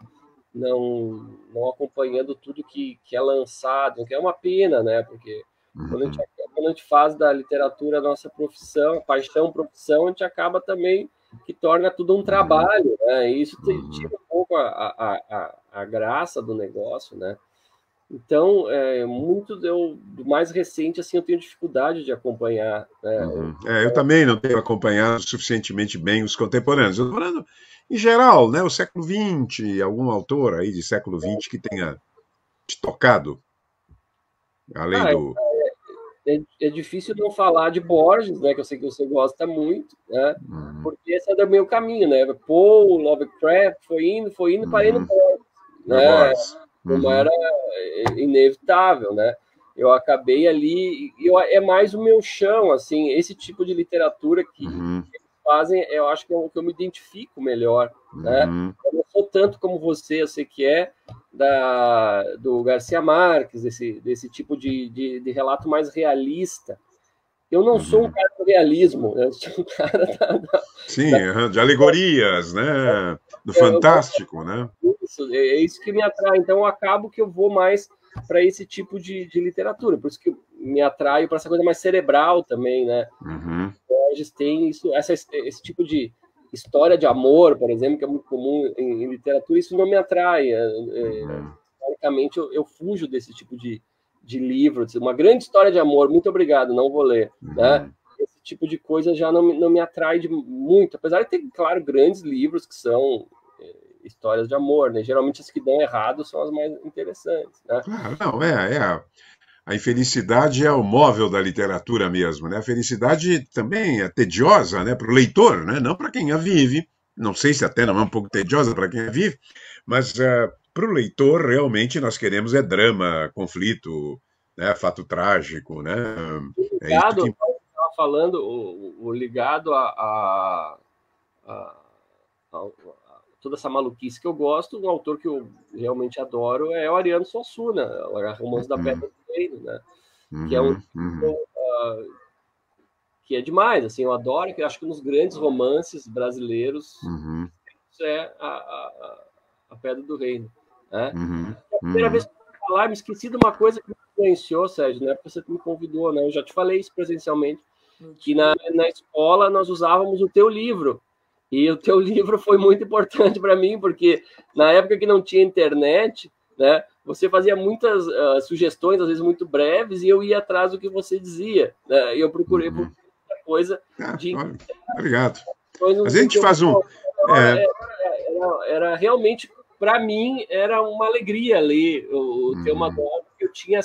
acompanhando tudo que é lançado, que é uma pena, né? Porque uhum, quando a gente faz da literatura a nossa profissão, paixão, profissão, a gente acaba também que torna tudo um uhum, trabalho, né? E isso uhum, tira um pouco a graça do negócio, né? Então, muito do mais recente, assim, eu tenho dificuldade de acompanhar, né? uhum. Eu também não tenho acompanhado suficientemente bem os contemporâneos. Eu estou falando, em geral, né, o século XX, algum autor aí de século XX que tenha te tocado, além Ah, do. é difícil não falar de Borges, né? Que eu sei que você gosta muito, né? Uhum, Porque esse é do meu caminho, né? Poe, Lovecraft, foi indo, parei no uhum, Borges, no né? Borges. Como Uhum, era inevitável, né? Eu acabei ali, é mais o meu chão, assim, esse tipo de literatura que uhum, fazem, eu acho que é o que eu me identifico melhor, né? uhum, Eu não sou tanto como você, eu sei que é do Garcia Marques, desse tipo de relato mais realista. Eu não sou um uhum. cara do realismo, eu sou um cara Sim, da de alegorias, né? Do eu gosto fantástico, né? disso, é isso que me atrai. Então, eu acabo que eu vou mais para esse tipo de literatura, por isso que eu me atraio para essa coisa mais cerebral também, né? Uhum, Borges tem isso, esse tipo de história de amor, por exemplo, que é muito comum em literatura, isso não me atrai. uhum, Historicamente, eu fujo desse tipo de livro. Uma grande história de amor, muito obrigado, não vou ler. Né? uhum. Esse tipo de coisa já não me atrai muito, apesar de ter, claro, grandes livros que são histórias de amor. Né? Geralmente as que dão errado são as mais interessantes. Né? Claro, não, a infelicidade é o móvel da literatura mesmo, né? A felicidade também é tediosa, né, para o leitor, né? Não para quem a vive. Não sei se até não é um pouco tediosa para quem a vive, mas para o leitor realmente nós queremos é drama, conflito, né, fato trágico, né? É isso Ligado, que. estava falando, o ligado a- toda essa maluquice que eu gosto, um autor que eu realmente adoro é o Ariano Suassuna, o Romance da Uhum, Pedra do Reino, né? Que é um uhum, uhum, que é demais, assim, eu adoro, que eu acho que nos grandes romances brasileiros uhum, isso é a Pedra do Reino, né? uhum, A primeira vez uhum. que eu falar, me esqueci de uma coisa que me influenciou, Sérgio, né? Porque você me convidou, né? Eu já te falei isso presencialmente, que na escola nós usávamos o teu livro. E o teu livro foi muito importante para mim, porque na época que não tinha internet, né, você fazia muitas sugestões, às vezes muito breves, e eu ia atrás do que você dizia. Né, e eu procurei por Uhum. muita coisa de Olha, obrigado. coisas Mas a em gente que eu faz um. É, era realmente, para mim, era uma alegria ler o Teu uhum, Madonna, porque eu tinha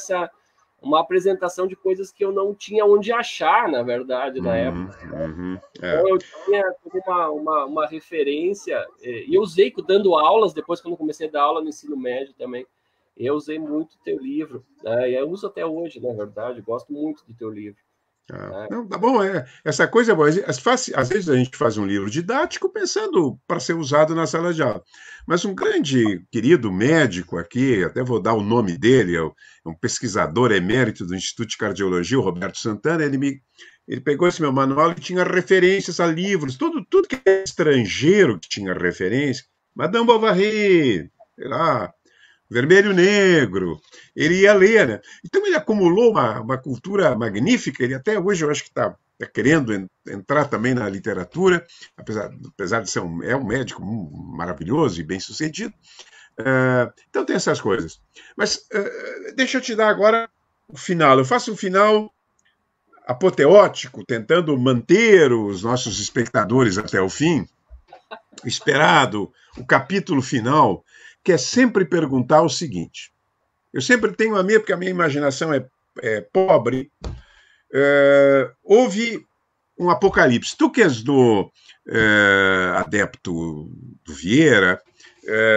uma apresentação de coisas que eu não tinha onde achar, na verdade, na época. uhum, uhum, Então eu tinha como uma referência, e eu usei dando aulas, depois quando comecei a dar aula no ensino médio também, eu usei muito o teu livro, né? E eu uso até hoje, na verdade, gosto muito do teu livro. Né? Não, tá bom, essa coisa é boa. Às vezes a gente faz um livro didático pensando para ser usado na sala de aula. Mas um grande querido médico aqui, até vou dar o nome dele, é um pesquisador emérito do Instituto de Cardiologia, o Roberto Santana, ele pegou esse meu manual e tinha referências a livros, tudo que é estrangeiro que tinha referência. Madame Bovary, sei lá, Vermelho e Negro. Ele ia ler, né? Então ele acumulou uma cultura magnífica. Ele até hoje eu acho que está querendo entrar também na literatura, apesar de ser um médico maravilhoso e bem sucedido. Então tem essas coisas. Mas deixa eu te dar agora o final. Eu faço um final apoteótico, tentando manter os nossos espectadores até o fim, esperado o capítulo final, que é sempre perguntar o seguinte: eu sempre tenho a minha, porque a minha imaginação é pobre. Houve um apocalipse. Tu que és do adepto do Vieira,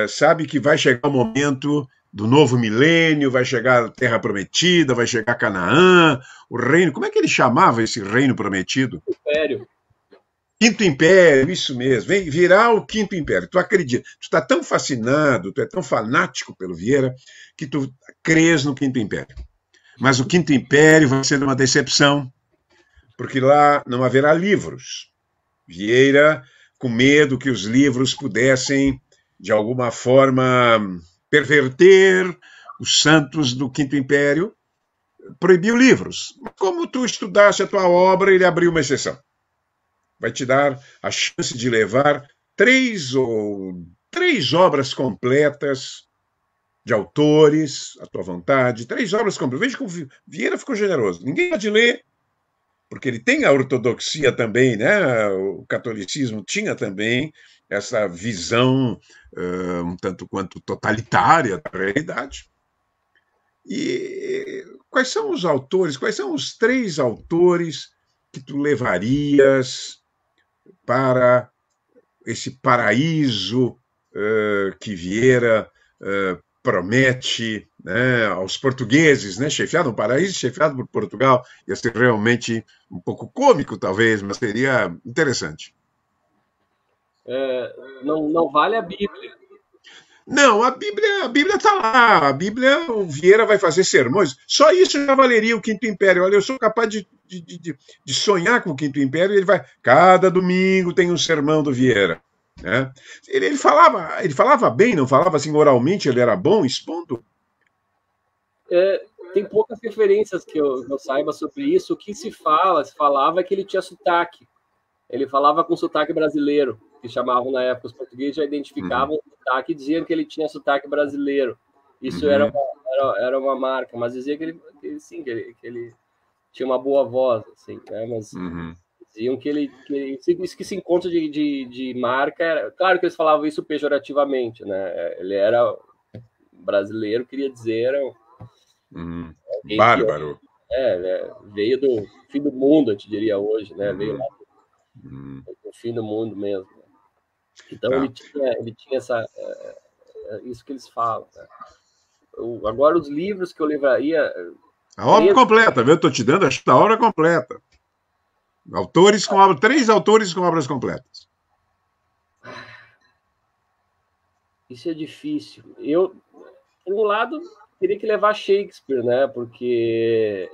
sabe que vai chegar o momento do novo milênio, vai chegar a Terra Prometida, vai chegar Canaã, o reino. Como é que ele chamava esse reino prometido? Império. Quinto Império, isso mesmo, vem virar o Quinto Império. Tu acredita, tu está tão fascinado, tu é tão fanático pelo Vieira, que tu crês no Quinto Império. Mas o Quinto Império vai ser uma decepção, porque lá não haverá livros. Vieira, com medo que os livros pudessem, de alguma forma, perverter os santos do Quinto Império, proibiu livros. Como tu estudaste a tua obra, ele abriu uma exceção. Vai te dar a chance de levar três obras completas de autores, à tua vontade, 3 obras completas. Veja como Vieira ficou generoso. Ninguém pode ler, porque ele tem a ortodoxia também, né? O catolicismo tinha também essa visão um tanto quanto totalitária da realidade. E quais são os autores, quais são os 3 autores que tu levarias para esse paraíso que Vieira promete, né, aos portugueses, né, chefiado, um paraíso chefiado por Portugal, ia ser realmente um pouco cômico, talvez, mas seria interessante. Não vale a Bíblia. Não, a Bíblia está lá. A Bíblia, o Vieira vai fazer sermões. Só isso já valeria o Quinto Império. Olha, eu sou capaz de sonhar com o Quinto Império. Ele vai. Cada domingo tem um sermão do Vieira. Né? Ele falava bem, não falava assim oralmente, ele era bom expondo. Tem poucas referências que eu saiba sobre isso. O que se falava é que ele tinha sotaque. Ele falava com sotaque brasileiro, que chamavam na época, os portugueses já identificavam o sotaque e diziam que ele tinha sotaque brasileiro. Isso era uma marca, mas dizia que ele tinha uma boa voz, assim, né? Mas diziam que isso que se encontra de marca, claro que eles falavam isso pejorativamente, né? Ele era brasileiro, queria dizer, era Bárbaro. veio do fim do mundo, eu te diria hoje, né? Veio lá do fim do mundo mesmo. Então ele tinha isso que eles falam. Né? Agora os livros que eu levaria. A obra completa, viu? Estou te dando a obra completa. 3 autores com obras completas. Isso é difícil. Eu, por um lado, teria que levar Shakespeare, né? Porque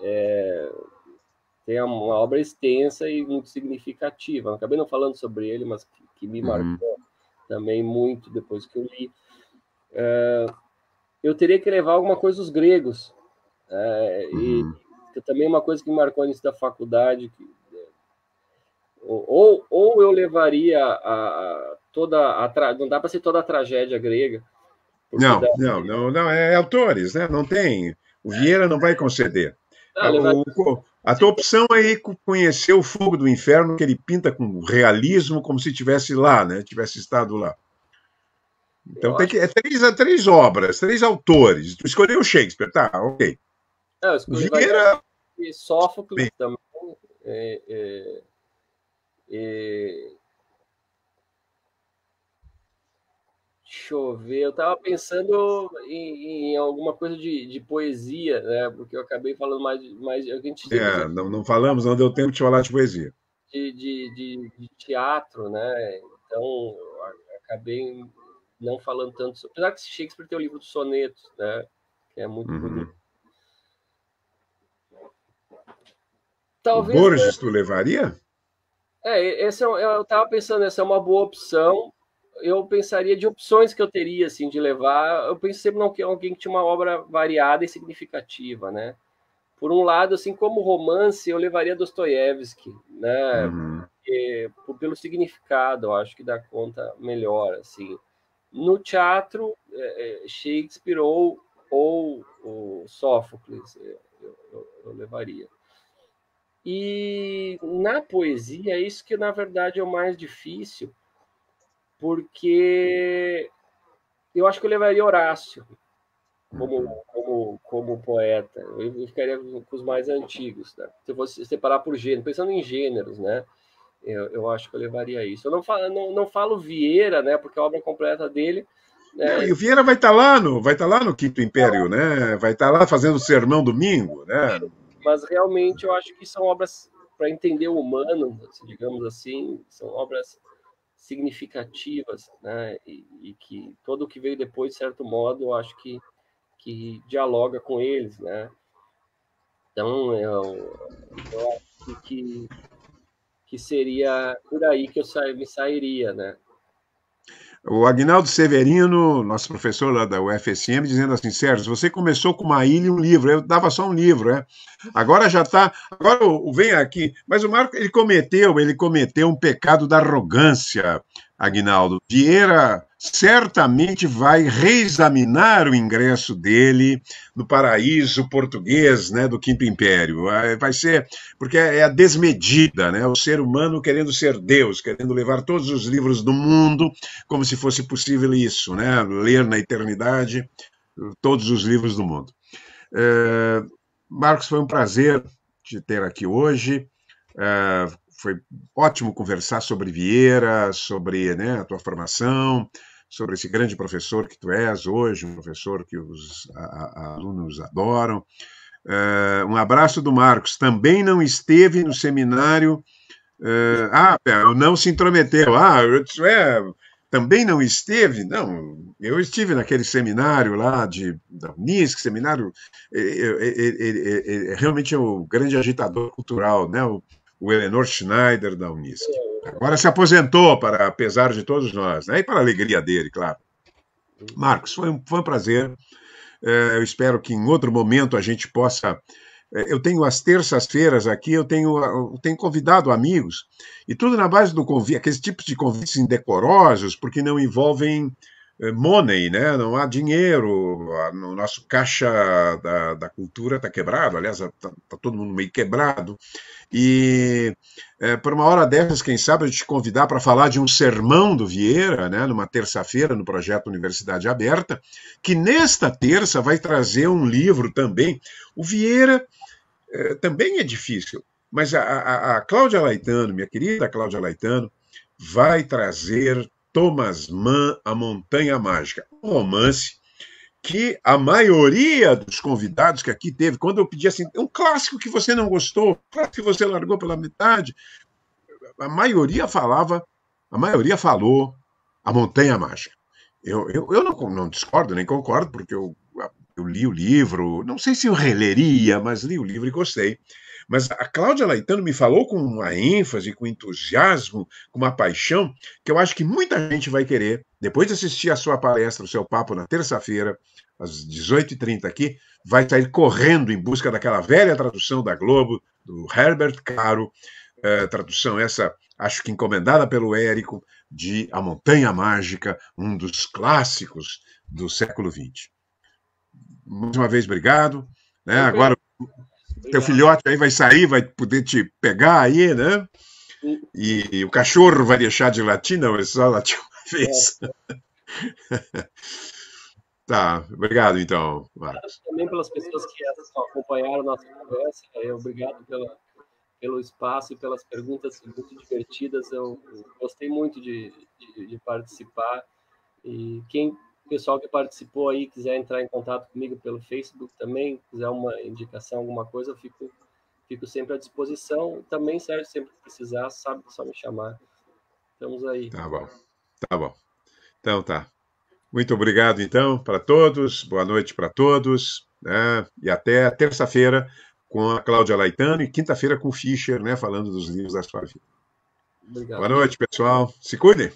tem uma obra extensa e muito significativa. Eu acabei não falando sobre ele, mas que me marcou também muito depois que eu li. Eu teria que levar alguma coisa dos gregos. E também uma coisa que me marcou antes da faculdade. Ou eu levaria não dá para ser toda a tragédia grega. Não, é autores, né? Não tem. O Vieira não vai conceder. A tua opção é conhecer o Fogo do Inferno, que ele pinta com realismo, como se estivesse lá, né? Tivesse estado lá. Então tem que. Três obras, 3 autores. Tu escolheu Shakespeare, tá? Ok. Eu escolhi Vieira... Sófocles também. Deixa eu ver, eu estava pensando em alguma coisa de poesia, né? Porque eu acabei falando mais a gente não falamos, não deu tempo de falar de poesia. De teatro, né? Então, eu acabei não falando tanto sobre. Apesar que Shakespeare tem o livro dos sonetos, né? Que é muito bonito. Talvez. O Borges tu levaria? Eu estava pensando, essa é uma boa opção. Eu pensaria de opções que eu teria, assim, de levar. Eu pensei sempre em alguém que tinha uma obra variada e significativa, né? Por um lado, assim, como romance, eu levaria Dostoiévski, né? Pelo significado, eu acho que dá conta melhor, assim. No teatro, Shakespeare ou Sófocles, eu levaria. E na poesia, é isso que, na verdade, é o mais difícil, porque eu acho que eu levaria Horácio como poeta. Eu ficaria com os mais antigos, né? Se eu fosse separar por gênero, pensando em gêneros, né? Eu acho que eu levaria isso. Eu não falo Vieira, né? Porque a obra completa dele Não, É, e o Vieira vai estar lá no Quinto Império, né? Vai estar lá fazendo o sermão domingo, né? mas realmente eu acho que são obras para entender o humano, digamos assim, são obras significativas, né? E que todo o que veio depois, de certo modo, eu acho que dialoga com eles, né? Então, eu acho que seria por aí que me sairia, né? O Agnaldo Severino, nosso professor lá da UFSM, dizendo assim: Sérgio, você começou com uma ilha e um livro. Eu dava só um livro, né? Agora já está. Agora vem aqui. Mas o Marco, ele cometeu um pecado da arrogância, Agnaldo. Vieira certamente vai reexaminar o ingresso dele no paraíso português, né, do Quinto Império. Vai ser, porque é a desmedida, né? O ser humano querendo ser Deus, querendo levar todos os livros do mundo, como se fosse possível isso, né? Ler na eternidade todos os livros do mundo. É, Marcos, foi um prazer te ter aqui hoje. Foi ótimo conversar sobre Vieira, sobre, né, a tua formação, sobre esse grande professor que tu és hoje, um professor que os alunos adoram. Um abraço do Marcos. Também não esteve no seminário. Não se intrometeu. Isso também não esteve? Não, eu estive naquele seminário lá da Unisc, seminário. Realmente é o grande agitador cultural, né? O Eleanor Schneider da Unisc. Agora se aposentou, para pesar de todos nós, né? E para a alegria dele, claro. Marcos, foi um prazer. Eu espero que em outro momento a gente possa. Eu tenho as terças-feiras aqui, eu tenho convidado amigos, e tudo na base do convite, aqueles tipos de convites indecorosos, porque não envolvem money, né? Não há dinheiro, no nosso caixa da cultura está quebrado, aliás, está todo mundo meio quebrado. E por uma hora dessas, quem sabe, a gente te convidar para falar de um sermão do Vieira, né, numa terça-feira, no projeto Universidade Aberta, que nesta terça vai trazer um livro também. O Vieira também é difícil, mas a Cláudia Laetano, minha querida Cláudia Laetano, vai trazer Thomas Mann, A Montanha Mágica, um romance que a maioria dos convidados que aqui teve, quando eu pedi assim, um clássico que você não gostou, um clássico que você largou pela metade, a maioria falou A Montanha Mágica. Eu não discordo, nem concordo, porque eu li o livro, não sei se eu releria, mas li o livro e gostei. Mas a Cláudia Laetano me falou com uma ênfase, com entusiasmo, com uma paixão, que eu acho que muita gente vai querer, depois de assistir a sua palestra, o seu papo na terça-feira, às 18h30 aqui, vai sair correndo em busca daquela velha tradução da Globo, do Herbert Caro, tradução essa, acho que encomendada pelo Érico, de A Montanha Mágica, um dos clássicos do século XX. Mais uma vez, obrigado. Né? Agora, teu filhote aí vai sair, vai poder te pegar aí, né? E o cachorro vai deixar de latir, não, ele só latiu uma vez. Tá, obrigado então, Marcos. Também pelas pessoas que acompanharam a nossa conversa, obrigado pelo espaço e pelas perguntas muito divertidas. Eu gostei muito de participar. E o pessoal que participou aí quiser entrar em contato comigo pelo Facebook também, quiser uma indicação, alguma coisa, eu fico sempre à disposição. Também, Sérgio, sempre que precisar, sabe, só me chamar. Estamos aí. Tá bom, tá bom. Então tá. Muito obrigado, então, para todos. Boa noite para todos. Né? E até terça-feira com a Cláudia Laetano e quinta-feira com o Fischer, né, falando dos livros da sua vida. Obrigado. Boa noite, pessoal. Se cuidem.